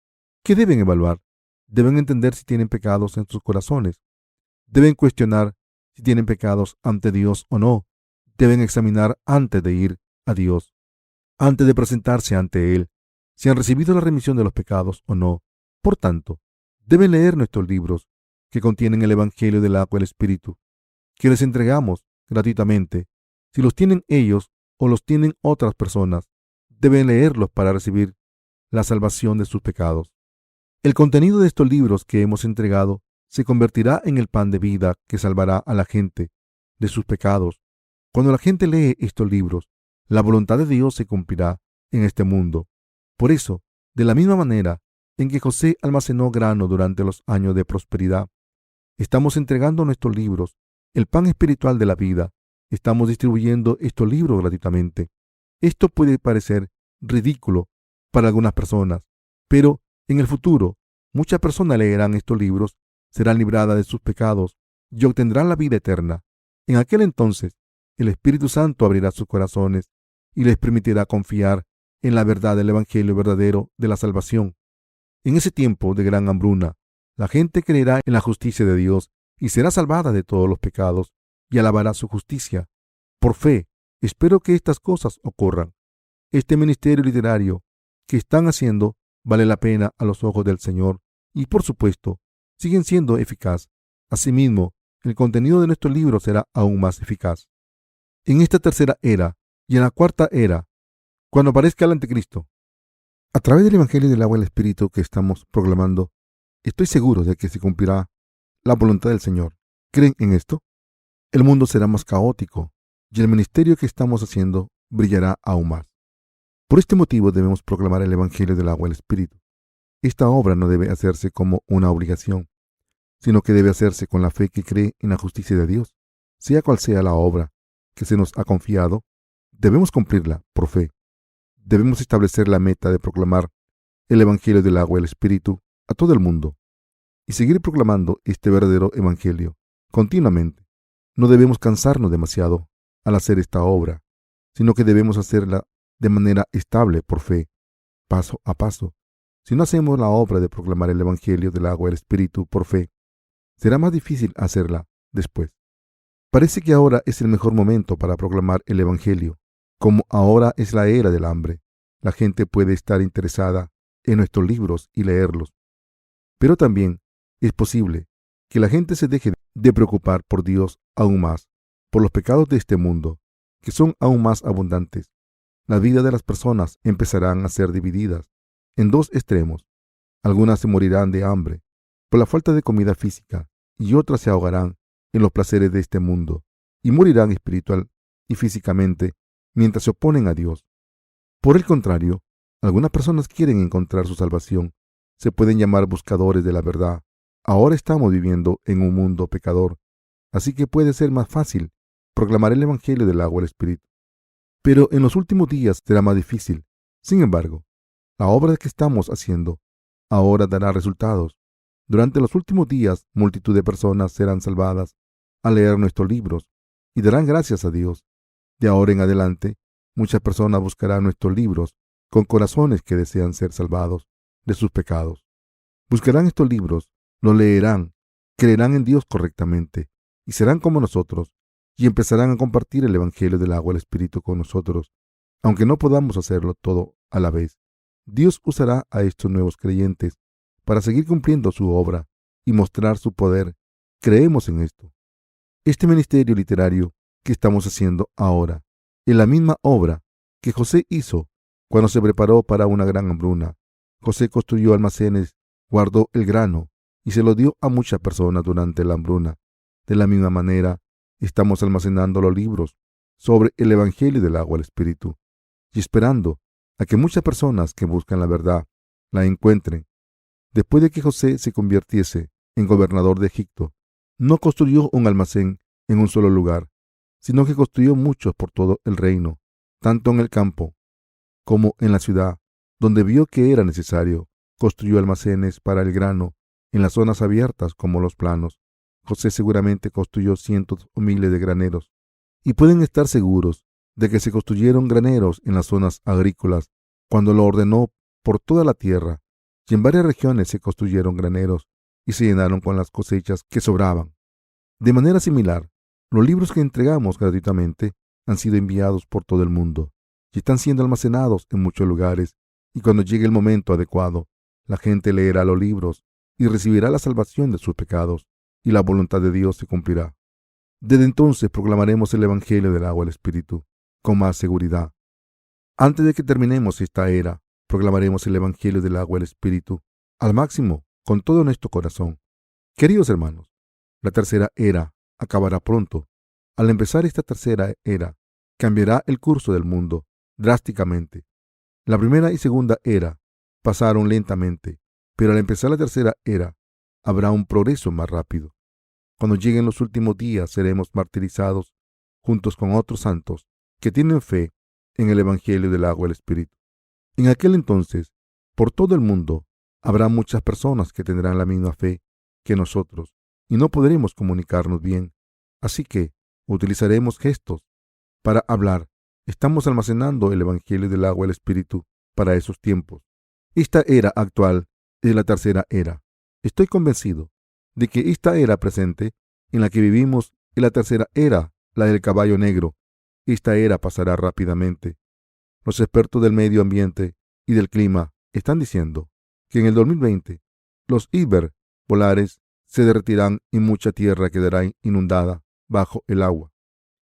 ¿Qué deben evaluar? Deben entender si tienen pecados en sus corazones. Deben cuestionar si tienen pecados ante Dios o no. Deben examinar antes de ir a Dios, antes de presentarse ante Él, si han recibido la remisión de los pecados o no. Por tanto, deben leer nuestros libros que contienen el Evangelio del agua y el Espíritu, que les entregamos gratuitamente. Si los tienen ellos o los tienen otras personas, deben leerlos para recibir la salvación de sus pecados. El contenido de estos libros que hemos entregado se convertirá en el pan de vida que salvará a la gente de sus pecados. Cuando la gente lee estos libros, la voluntad de Dios se cumplirá en este mundo. Por eso, de la misma manera en que José almacenó grano durante los años de prosperidad, estamos entregando nuestros libros, el pan espiritual de la vida. Estamos distribuyendo estos libros gratuitamente. Esto puede parecer ridículo para algunas personas, pero en el futuro muchas personas leerán estos libros, serán libradas de sus pecados y obtendrán la vida eterna. En aquel entonces, el Espíritu Santo abrirá sus corazones y les permitirá confiar en la verdad del Evangelio verdadero de la salvación. En ese tiempo de gran hambruna, la gente creerá en la justicia de Dios y será salvada de todos los pecados y alabará su justicia. Por fe, espero que estas cosas ocurran. Este ministerio literario que están haciendo vale la pena a los ojos del Señor y, por supuesto, siguen siendo eficaz. Asimismo, el contenido de nuestro libro será aún más eficaz. En esta tercera era y en la cuarta era, cuando aparezca el anticristo, a través del Evangelio del agua y el Espíritu que estamos proclamando, estoy seguro de que se cumplirá la voluntad del Señor. ¿Creen en esto? El mundo será más caótico y el ministerio que estamos haciendo brillará aún más. Por este motivo debemos proclamar el Evangelio del agua y el Espíritu. Esta obra no debe hacerse como una obligación, sino que debe hacerse con la fe que cree en la justicia de Dios. Sea cual sea la obra que se nos ha confiado, debemos cumplirla por fe. Debemos establecer la meta de proclamar el Evangelio del agua y el Espíritu a todo el mundo y seguir proclamando este verdadero Evangelio continuamente. No debemos cansarnos demasiado al hacer esta obra, sino que debemos hacerla de manera estable por fe, paso a paso. Si no hacemos la obra de proclamar el Evangelio del agua y el Espíritu por fe, será más difícil hacerla después. Parece que ahora es el mejor momento para proclamar el Evangelio. Como ahora es la era del hambre, la gente puede estar interesada en nuestros libros y leerlos. Pero también es posible que la gente se deje de preocupar por Dios aún más, por los pecados de este mundo, que son aún más abundantes. La vida de las personas empezarán a ser divididas en dos extremos. Algunas se morirán de hambre por la falta de comida física y otras se ahogarán en los placeres de este mundo y morirán espiritual y físicamente mientras se oponen a Dios. Por el contrario, algunas personas quieren encontrar su salvación. Se pueden llamar buscadores de la verdad. Ahora estamos viviendo en un mundo pecador, así que puede ser más fácil proclamar el Evangelio del agua y el Espíritu. Pero en los últimos días será más difícil. Sin embargo, la obra que estamos haciendo ahora dará resultados. Durante los últimos días, multitud de personas serán salvadas al leer nuestros libros y darán gracias a Dios. De ahora en adelante, muchas personas buscarán nuestros libros con corazones que desean ser salvados de sus pecados. Buscarán estos libros, los leerán, creerán en Dios correctamente y serán como nosotros y empezarán a compartir el Evangelio del agua y el Espíritu con nosotros, aunque no podamos hacerlo todo a la vez. Dios usará a estos nuevos creyentes para seguir cumpliendo su obra y mostrar su poder. Creemos en esto. Este ministerio literario que estamos haciendo ahora es la misma obra que José hizo cuando se preparó para una gran hambruna. José construyó almacenes, guardó el grano y se lo dio a muchas personas durante la hambruna. De la misma manera, estamos almacenando los libros sobre el Evangelio del agua y el Espíritu y esperando a que muchas personas que buscan la verdad la encuentren. Después de que José se convirtiese en gobernador de Egipto, no construyó un almacén en un solo lugar, sino que construyó muchos por todo el reino, tanto en el campo como en la ciudad, donde vio que era necesario. Construyó almacenes para el grano en las zonas abiertas como los planos. José seguramente construyó cientos o miles de graneros, y pueden estar seguros de que se construyeron graneros en las zonas agrícolas cuando lo ordenó por toda la tierra, y en varias regiones se construyeron graneros y se llenaron con las cosechas que sobraban. De manera similar, los libros que entregamos gratuitamente han sido enviados por todo el mundo y están siendo almacenados en muchos lugares, y cuando llegue el momento adecuado, la gente leerá los libros y recibirá la salvación de sus pecados, y la voluntad de Dios se cumplirá. Desde entonces proclamaremos el Evangelio del agua y el Espíritu con más seguridad. Antes de que terminemos esta era, proclamaremos el Evangelio del agua y el Espíritu al máximo con todo nuestro corazón. Queridos hermanos, la tercera era acabará pronto. Al empezar esta tercera era, cambiará el curso del mundo drásticamente. La primera y segunda era pasaron lentamente, pero al empezar la tercera era, habrá un progreso más rápido. Cuando lleguen los últimos días, seremos martirizados juntos con otros santos que tienen fe en el Evangelio del agua y el Espíritu. En aquel entonces, por todo el mundo, habrá muchas personas que tendrán la misma fe que nosotros, y no podremos comunicarnos bien. Así que utilizaremos gestos para hablar. Estamos almacenando el Evangelio del agua y el Espíritu para esos tiempos. Esta era actual es la tercera era. Estoy convencido de que esta era presente en la que vivimos es la tercera era, la del caballo negro. Esta era pasará rápidamente. Los expertos del medio ambiente y del clima están diciendo que en el 2020 los icebergs polares se derretirán y mucha tierra quedará inundada bajo el agua.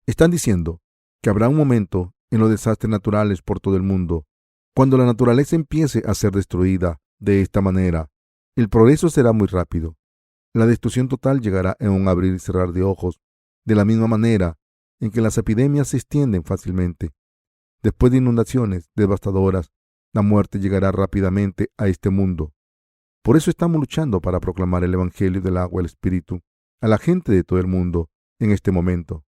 Están diciendo que habrá un momento en los desastres naturales por todo el mundo, cuando la naturaleza empiece a ser destruida de esta manera. El progreso será muy rápido. La destrucción total llegará en un abrir y cerrar de ojos, de la misma manera en que las epidemias se extienden fácilmente. Después de inundaciones devastadoras, la muerte llegará rápidamente a este mundo. Por eso estamos luchando para proclamar el Evangelio del agua y el Espíritu a la gente de todo el mundo en este momento.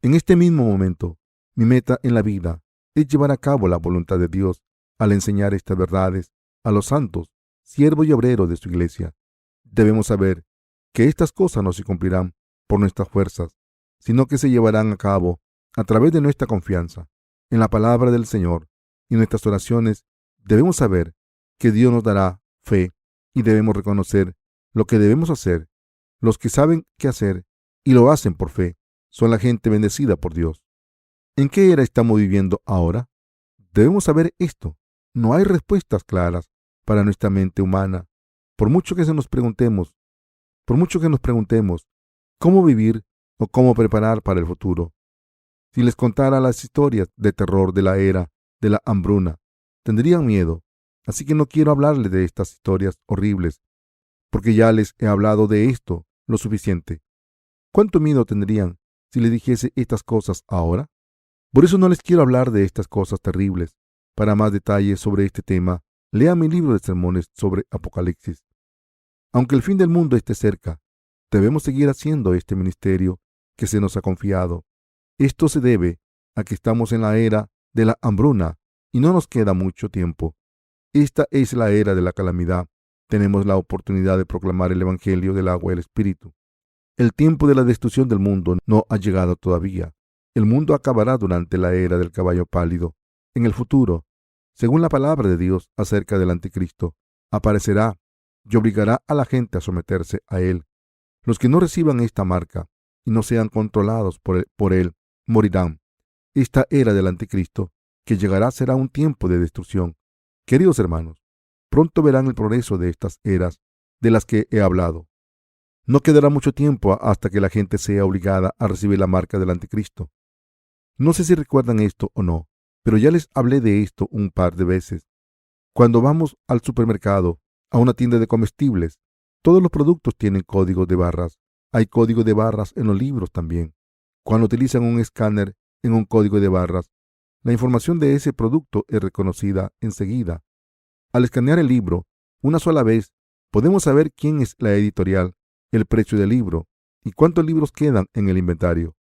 En este mismo momento, mi meta en la vida es llevar a cabo la voluntad de Dios al enseñar estas verdades a los santos, siervos y obreros de su iglesia. Debemos saber que estas cosas no se cumplirán por nuestras fuerzas, sino que se llevarán a cabo a través de nuestra confianza en la palabra del Señor y nuestras oraciones. Debemos saber que Dios nos dará fe y debemos reconocer lo que debemos hacer. Los que saben qué hacer y lo hacen por fe son la gente bendecida por Dios. ¿En qué era estamos viviendo ahora? Debemos saber esto. No hay respuestas claras para nuestra mente humana. Por mucho que nos preguntemos cómo vivir o cómo preparar para el futuro. Si les contara las historias de terror de la era de la hambruna, tendrían miedo. Así que no quiero hablarles de estas historias horribles, porque ya les he hablado de esto lo suficiente. ¿Cuánto miedo tendrían si les dijese estas cosas ahora? Por eso no les quiero hablar de estas cosas terribles. Para más detalles sobre este tema, lea mi libro de sermones sobre Apocalipsis. Aunque el fin del mundo esté cerca, debemos seguir haciendo este ministerio que se nos ha confiado. Esto se debe a que estamos en la era de la hambruna y no nos queda mucho tiempo. Esta es la era de la calamidad. Tenemos la oportunidad de proclamar el Evangelio del agua y el Espíritu. El tiempo de la destrucción del mundo no ha llegado todavía. El mundo acabará durante la era del caballo pálido. En el futuro, según la palabra de Dios acerca del anticristo, aparecerá y obligará a la gente a someterse a él. Los que no reciban esta marca y no sean controlados por él morirán. Esta era del anticristo que llegará será un tiempo de destrucción. Queridos hermanos, pronto verán el progreso de estas eras de las que he hablado. No quedará mucho tiempo hasta que la gente sea obligada a recibir la marca del anticristo. No sé si recuerdan esto o no, pero ya les hablé de esto un par de veces. Cuando vamos al supermercado, a una tienda de comestibles, todos los productos tienen códigos de barras. Hay código de barras en los libros también. Cuando utilizan un escáner en un código de barras, la información de ese producto es reconocida enseguida. Al escanear el libro una sola vez, podemos saber quién es la editorial, el precio del libro y cuántos libros quedan en el inventario.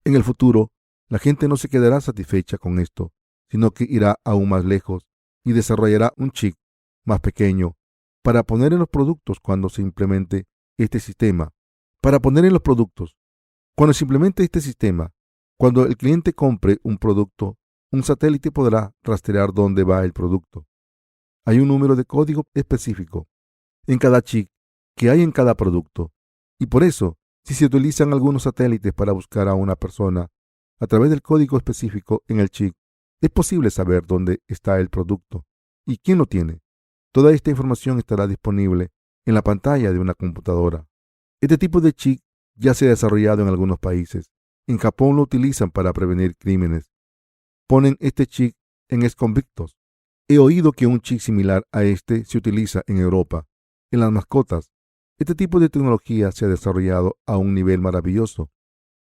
En el futuro, la gente no se quedará satisfecha con esto, sino que irá aún más lejos y desarrollará un chip más pequeño para poner en los productos cuando se implemente este sistema. Cuando el cliente compre un producto, un satélite podrá rastrear dónde va el producto. Hay un número de código específico en cada chip que hay en cada producto, y por eso, si se utilizan algunos satélites para buscar a una persona a través del código específico en el chip, es posible saber dónde está el producto y quién lo tiene. Toda esta información estará disponible en la pantalla de una computadora. Este tipo de chip ya se ha desarrollado en algunos países. En Japón lo utilizan para prevenir crímenes. Ponen este chip en exconvictos. He oído que un chip similar a este se utiliza en Europa, en las mascotas. Este tipo de tecnología se ha desarrollado a un nivel maravilloso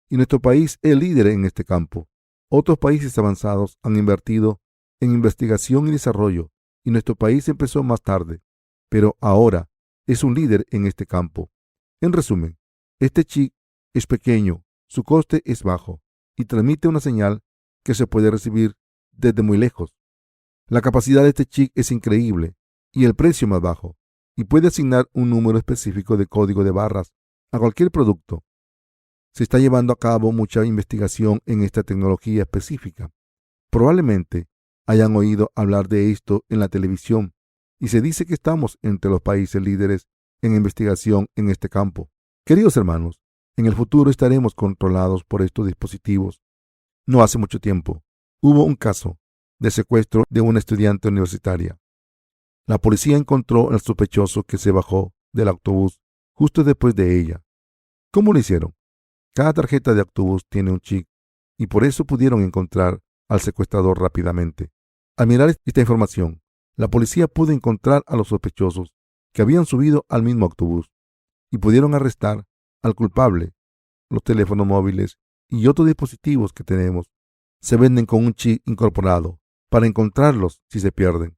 y nuestro país es líder en este campo. Otros países avanzados han invertido en investigación y desarrollo y nuestro país empezó más tarde, pero ahora es un líder en este campo. En resumen, este chip es pequeño, su coste es bajo y transmite una señal que se puede recibir desde muy lejos. La capacidad de este chip es increíble y el precio más bajo, y puede asignar un número específico de código de barras a cualquier producto. Se está llevando a cabo mucha investigación en esta tecnología específica. Probablemente hayan oído hablar de esto en la televisión y se dice que estamos entre los países líderes en investigación en este campo. Queridos hermanos, en el futuro estaremos controlados por estos dispositivos. No hace mucho tiempo hubo un caso de secuestro de una estudiante universitaria. La policía encontró al sospechoso que se bajó del autobús justo después de ella. ¿Cómo lo hicieron? Cada tarjeta de autobús tiene un chip y por eso pudieron encontrar al secuestrador rápidamente. Al mirar esta información, la policía pudo encontrar a los sospechosos que habían subido al mismo autobús y pudieron arrestar al culpable. Los teléfonos móviles y otros dispositivos que tenemos se venden con un chip incorporado para encontrarlos si se pierden.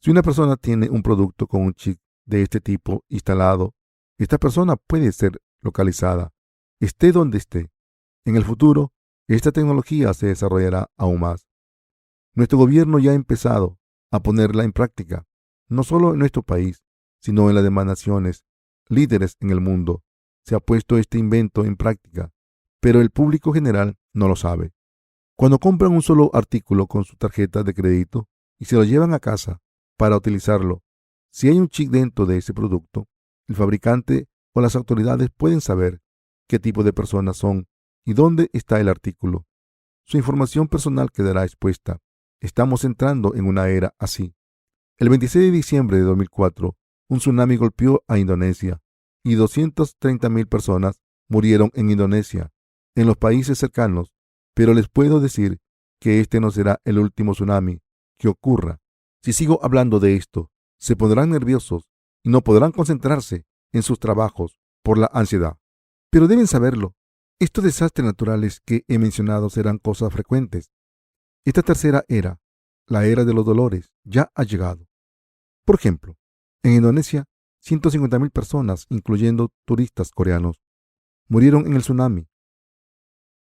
Si una persona tiene un producto con un chip de este tipo instalado, esta persona puede ser localizada, esté donde esté. En el futuro, esta tecnología se desarrollará aún más. Nuestro gobierno ya ha empezado a ponerla en práctica, no solo en nuestro país, sino en las demás naciones líderes en el mundo. Se ha puesto este invento en práctica, pero el público general no lo sabe. Cuando compran un solo artículo con su tarjeta de crédito y se lo llevan a casa para utilizarlo, si hay un chip dentro de ese producto, el fabricante o las autoridades pueden saber qué tipo de personas son y dónde está el artículo. Su información personal quedará expuesta. Estamos entrando en una era así. El 26 de diciembre de 2004, un tsunami golpeó a Indonesia y 230.000 personas murieron en Indonesia, en los países cercanos, pero les puedo decir que este no será el último tsunami que ocurra. Si sigo hablando de esto, se pondrán nerviosos y no podrán concentrarse en sus trabajos por la ansiedad. Pero deben saberlo, estos desastres naturales que he mencionado serán cosas frecuentes. Esta tercera era, la era de los dolores, ya ha llegado. Por ejemplo, en Indonesia, 150.000 personas, incluyendo turistas coreanos, murieron en el tsunami.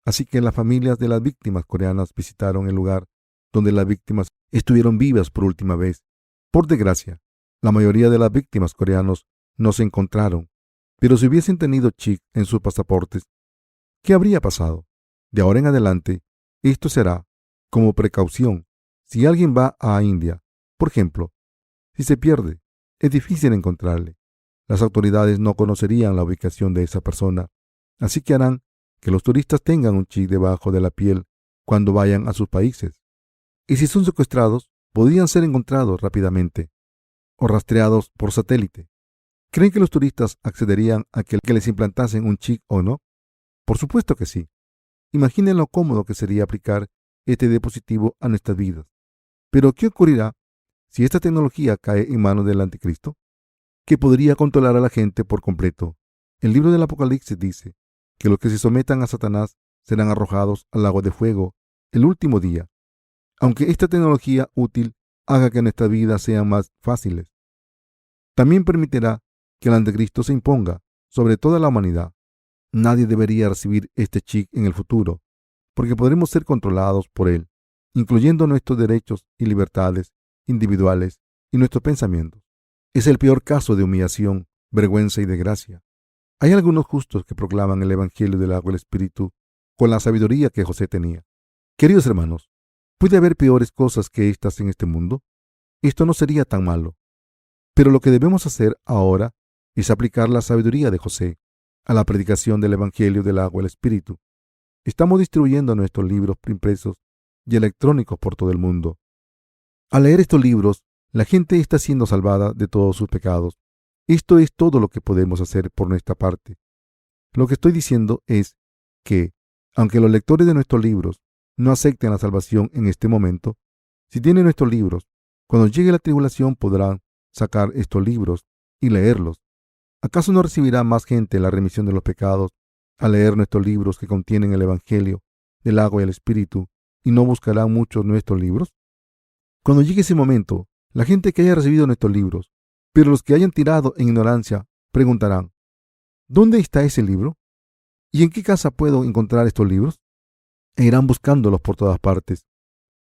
Así que las familias de las víctimas coreanas visitaron el lugar donde las víctimas estuvieron vivas por última vez. Por desgracia, la mayoría de las víctimas coreanos no se encontraron, pero si hubiesen tenido chip en sus pasaportes, ¿qué habría pasado? De ahora en adelante, esto será como precaución. Si alguien va a India, por ejemplo, si se pierde, es difícil encontrarle. Las autoridades no conocerían la ubicación de esa persona, así que harán que los turistas tengan un chip debajo de la piel cuando vayan a sus países. Y si son secuestrados, podrían ser encontrados rápidamente o rastreados por satélite. ¿Creen que los turistas accederían a que les implantasen un chip o no? Por supuesto que sí. Imaginen lo cómodo que sería aplicar este dispositivo a nuestras vidas. Pero ¿qué ocurrirá si esta tecnología cae en manos del anticristo, que podría controlar a la gente por completo? El libro del Apocalipsis dice que los que se sometan a Satanás serán arrojados al lago de fuego el último día. Aunque esta tecnología útil haga que nuestras vidas sean más fáciles, también permitirá que el anticristo se imponga sobre toda la humanidad. Nadie debería recibir este chip en el futuro, porque podremos ser controlados por él, incluyendo nuestros derechos y libertades individuales y nuestros pensamientos. Es el peor caso de humillación, vergüenza y desgracia. Hay algunos justos que proclaman el Evangelio del agua y el Espíritu con la sabiduría que José tenía. Queridos hermanos, ¿puede haber peores cosas que estas en este mundo? Esto no sería tan malo. Pero lo que debemos hacer ahora es aplicar la sabiduría de José a la predicación del Evangelio del agua y el Espíritu. Estamos distribuyendo nuestros libros impresos y electrónicos por todo el mundo. Al leer estos libros, la gente está siendo salvada de todos sus pecados. Esto es todo lo que podemos hacer por nuestra parte. Lo que estoy diciendo es que, aunque los lectores de nuestros libros no acepten la salvación en este momento, si tienen nuestros libros, cuando llegue la tribulación podrán sacar estos libros y leerlos. ¿Acaso no recibirá más gente la remisión de los pecados al leer nuestros libros que contienen el Evangelio del agua y el Espíritu, y no buscarán muchos nuestros libros? Cuando llegue ese momento, la gente que haya recibido nuestros libros, pero los que hayan tirado en ignorancia, preguntarán: ¿dónde está ese libro? ¿Y en qué casa puedo encontrar estos libros? E irán buscándolos por todas partes.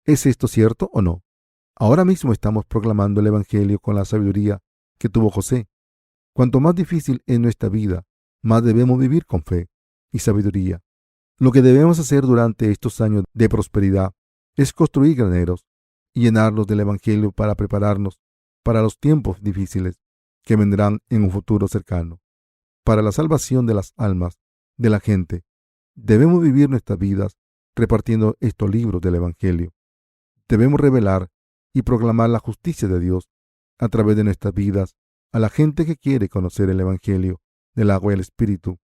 ¿Es esto cierto o no? Ahora mismo estamos proclamando el Evangelio con la sabiduría que tuvo José. Cuanto más difícil es nuestra vida, más debemos vivir con fe y sabiduría. Lo que debemos hacer durante estos años de prosperidad es construir graneros y llenarlos del Evangelio para prepararnos para los tiempos difíciles que vendrán en un futuro cercano. Para la salvación de las almas de la gente, debemos vivir nuestras vidas repartiendo estos libros del Evangelio. Debemos revelar y proclamar la justicia de Dios a través de nuestras vidas a la gente que quiere conocer el Evangelio del agua y el Espíritu,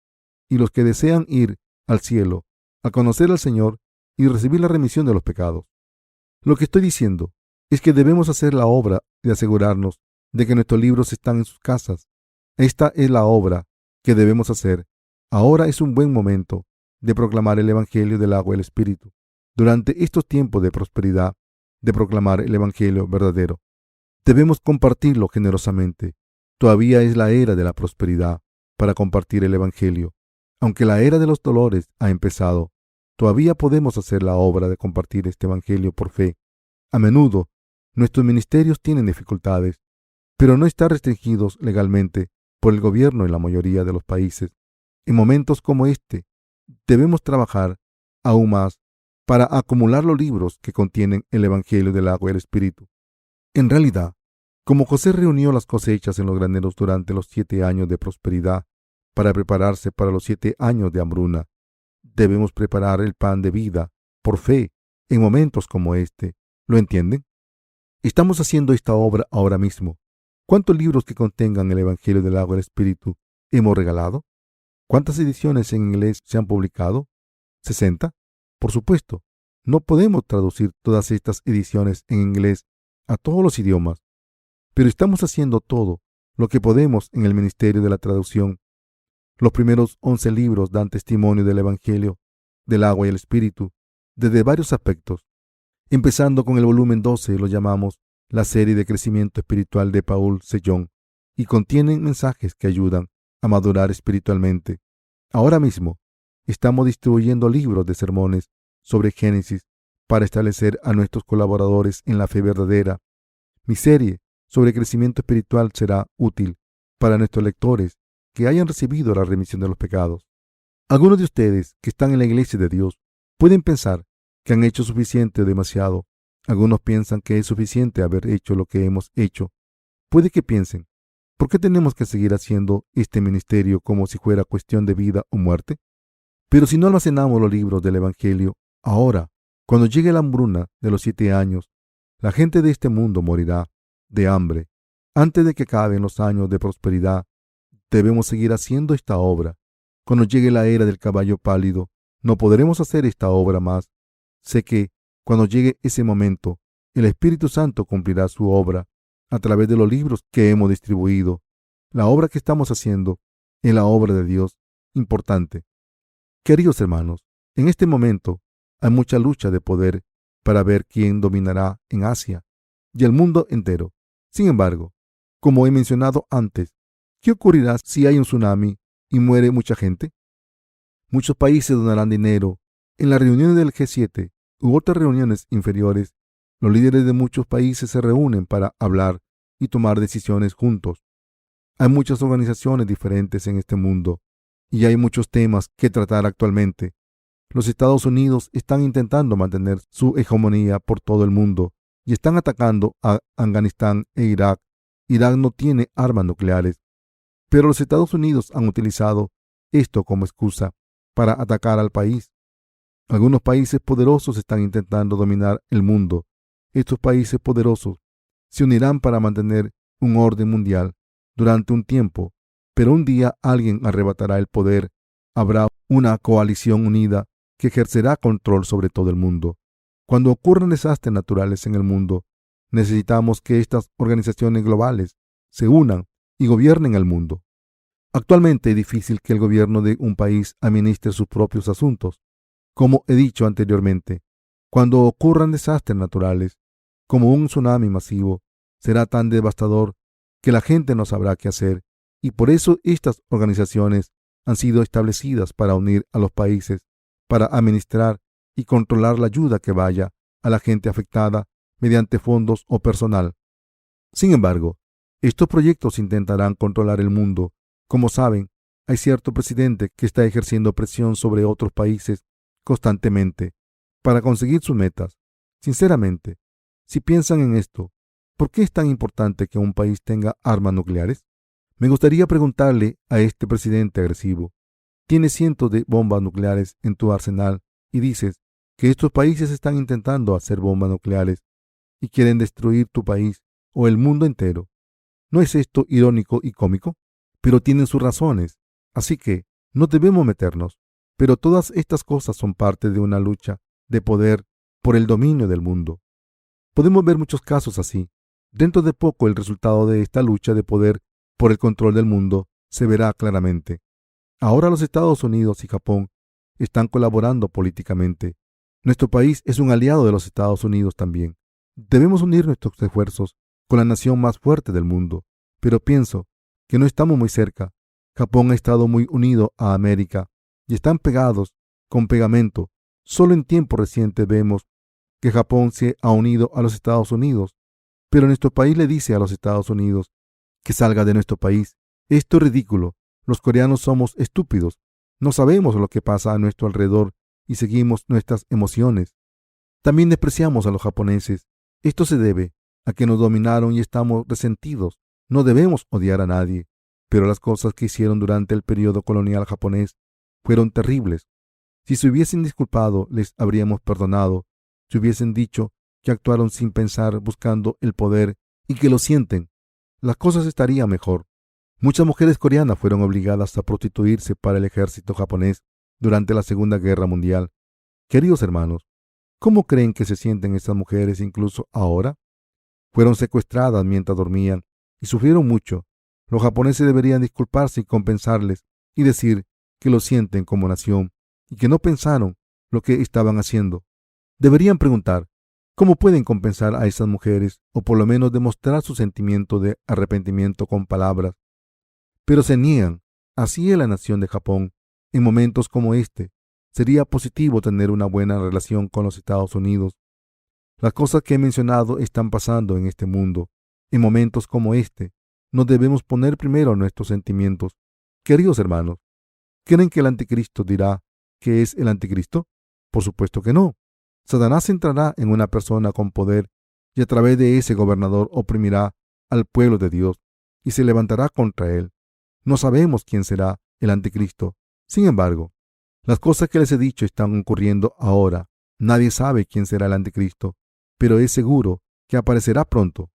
y los que desean ir al cielo a conocer al Señor y recibir la remisión de los pecados. Lo que estoy diciendo es que debemos hacer la obra de asegurarnos de que nuestros libros están en sus casas. Esta es la obra que debemos hacer. Ahora es un buen momento de proclamar el Evangelio del agua y el Espíritu. Durante estos tiempos de prosperidad, de proclamar el Evangelio verdadero, debemos compartirlo generosamente. Todavía es la era de la prosperidad para compartir el Evangelio. Aunque la era de los dolores ha empezado, todavía podemos hacer la obra de compartir este Evangelio por fe. A menudo, nuestros ministerios tienen dificultades, pero no están restringidos legalmente por el gobierno en la mayoría de los países. En momentos como este, debemos trabajar aún más para acumular los libros que contienen el Evangelio del agua y el Espíritu. En realidad, como José reunió las cosechas en los graneros durante los 7 años de prosperidad para prepararse para los 7 años de hambruna, debemos preparar el pan de vida por fe en momentos como este. ¿Lo entienden? Estamos haciendo esta obra ahora mismo. ¿Cuántos libros que contengan el Evangelio del agua y el Espíritu hemos regalado? ¿Cuántas ediciones en inglés se han publicado? ¿60? Por supuesto, no podemos traducir todas estas ediciones en inglés a todos los idiomas, pero estamos haciendo todo lo que podemos en el ministerio de la traducción. Los primeros 11 libros dan testimonio del Evangelio del agua y el Espíritu desde varios aspectos. Empezando con el volumen 12, lo llamamos la serie de crecimiento espiritual de Paul Celan, y contienen mensajes que ayudan a madurar espiritualmente. Ahora mismo estamos distribuyendo libros de sermones sobre Génesis para establecer a nuestros colaboradores en la fe verdadera. Mi serie sobre crecimiento espiritual será útil para nuestros lectores que hayan recibido la remisión de los pecados. Algunos de ustedes que están en la iglesia de Dios pueden pensar que han hecho suficiente o demasiado. Algunos piensan que es suficiente haber hecho lo que hemos hecho. Puede que piensen, ¿por qué tenemos que seguir haciendo este ministerio como si fuera cuestión de vida o muerte? Pero si no almacenamos los libros del Evangelio, ahora, cuando llegue la hambruna de los 7 años, la gente de este mundo morirá de hambre. Antes de que acaben los años de prosperidad, debemos seguir haciendo esta obra. Cuando llegue la era del caballo pálido, no podremos hacer esta obra más. Sé que, cuando llegue ese momento, el Espíritu Santo cumplirá su obra a través de los libros que hemos distribuido. La obra que estamos haciendo es la obra de Dios importante. Queridos hermanos, en este momento hay mucha lucha de poder para ver quién dominará en Asia y el mundo entero. Sin embargo, como he mencionado antes, ¿qué ocurrirá si hay un tsunami y muere mucha gente? Muchos países donarán dinero. En las reuniones del G7 u otras reuniones inferiores, los líderes de muchos países se reúnen para hablar y tomar decisiones juntos. Hay muchas organizaciones diferentes en este mundo y hay muchos temas que tratar actualmente. Los Estados Unidos están intentando mantener su hegemonía por todo el mundo y están atacando a Afganistán e Irak. Irak no tiene armas nucleares, pero los Estados Unidos han utilizado esto como excusa para atacar al país. Algunos países poderosos están intentando dominar el mundo. Estos países poderosos se unirán para mantener un orden mundial durante un tiempo, pero un día alguien arrebatará el poder. Habrá una coalición unida que ejercerá control sobre todo el mundo. Cuando ocurran desastres naturales en el mundo, necesitamos que estas organizaciones globales se unan y gobiernen el mundo. Actualmente es difícil que el gobierno de un país administre sus propios asuntos. Como he dicho anteriormente, cuando ocurran desastres naturales, como un tsunami masivo, será tan devastador que la gente no sabrá qué hacer, y por eso estas organizaciones han sido establecidas para unir a los países, para administrar y controlar la ayuda que vaya a la gente afectada mediante fondos o personal. Sin embargo, estos proyectos intentarán controlar el mundo. Como saben, hay cierto presidente que está ejerciendo presión sobre otros países constantemente para conseguir sus metas. Sinceramente, si piensan en esto, ¿por qué es tan importante que un país tenga armas nucleares? Me gustaría preguntarle a este presidente agresivo: tienes cientos de bombas nucleares en tu arsenal y dices que estos países están intentando hacer bombas nucleares y quieren destruir tu país o el mundo entero. ¿No es esto irónico y cómico? Pero tienen sus razones, así que no debemos meternos. Pero todas estas cosas son parte de una lucha de poder por el dominio del mundo. Podemos ver muchos casos así. Dentro de poco el resultado de esta lucha de poder por el control del mundo se verá claramente. Ahora los Estados Unidos y Japón están colaborando políticamente. Nuestro país es un aliado de los Estados Unidos también. Debemos unir nuestros esfuerzos con la nación más fuerte del mundo. Pero pienso que no estamos muy cerca. Japón ha estado muy unido a América y están pegados con pegamento. Solo en tiempo reciente vemos que Japón se ha unido a los Estados Unidos, pero nuestro país le dice a los Estados Unidos que salga de nuestro país. Esto es ridículo. Los coreanos somos estúpidos. No sabemos lo que pasa a nuestro alrededor y seguimos nuestras emociones. También despreciamos a los japoneses. Esto se debe a que nos dominaron y estamos resentidos. No debemos odiar a nadie, pero las cosas que hicieron durante el periodo colonial japonés fueron terribles. Si se hubiesen disculpado, les habríamos perdonado. Si hubiesen dicho que actuaron sin pensar, buscando el poder y que lo sienten, las cosas estarían mejor. Muchas mujeres coreanas fueron obligadas a prostituirse para el ejército japonés durante la Segunda Guerra Mundial. Queridos hermanos, ¿cómo creen que se sienten estas mujeres incluso ahora? Fueron secuestradas mientras dormían y sufrieron mucho. Los japoneses deberían disculparse y compensarles y decir que lo sienten como nación y que no pensaron lo que estaban haciendo. Deberían preguntar cómo pueden compensar a esas mujeres o por lo menos demostrar su sentimiento de arrepentimiento con palabras. Pero se niegan. Así es la nación de Japón. En momentos como este, sería positivo tener una buena relación con los Estados Unidos. Las cosas que he mencionado están pasando en este mundo. En momentos como este, no debemos poner primero nuestros sentimientos. Queridos hermanos, ¿creen que el anticristo dirá que es el anticristo? Por supuesto que no. Satanás entrará en una persona con poder y a través de ese gobernador oprimirá al pueblo de Dios y se levantará contra él. No sabemos quién será el anticristo. Sin embargo, las cosas que les he dicho están ocurriendo ahora. Nadie sabe quién será el anticristo, pero es seguro que aparecerá pronto.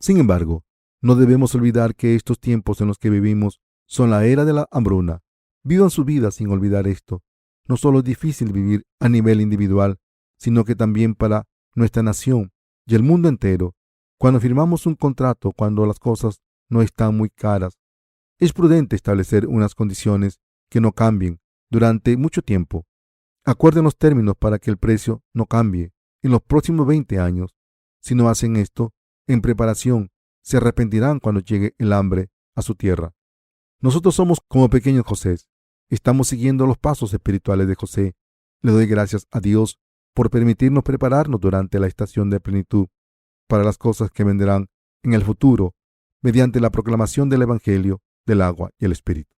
Sin embargo, no debemos olvidar que estos tiempos en los que vivimos son la era de la hambruna. Vivan su vida sin olvidar esto. No solo es difícil vivir a nivel individual, sino que también para nuestra nación y el mundo entero. Cuando firmamos un contrato, cuando las cosas no están muy caras, es prudente establecer unas condiciones que no cambien durante mucho tiempo. Acuerden los términos para que el precio no cambie en los próximos 20 años. Si no hacen esto, en preparación, se arrepentirán cuando llegue el hambre a su tierra. Nosotros somos como pequeños José. Estamos siguiendo los pasos espirituales de José. Le doy gracias a Dios por permitirnos prepararnos durante la estación de plenitud para las cosas que vendrán en el futuro mediante la proclamación del Evangelio del agua y el Espíritu.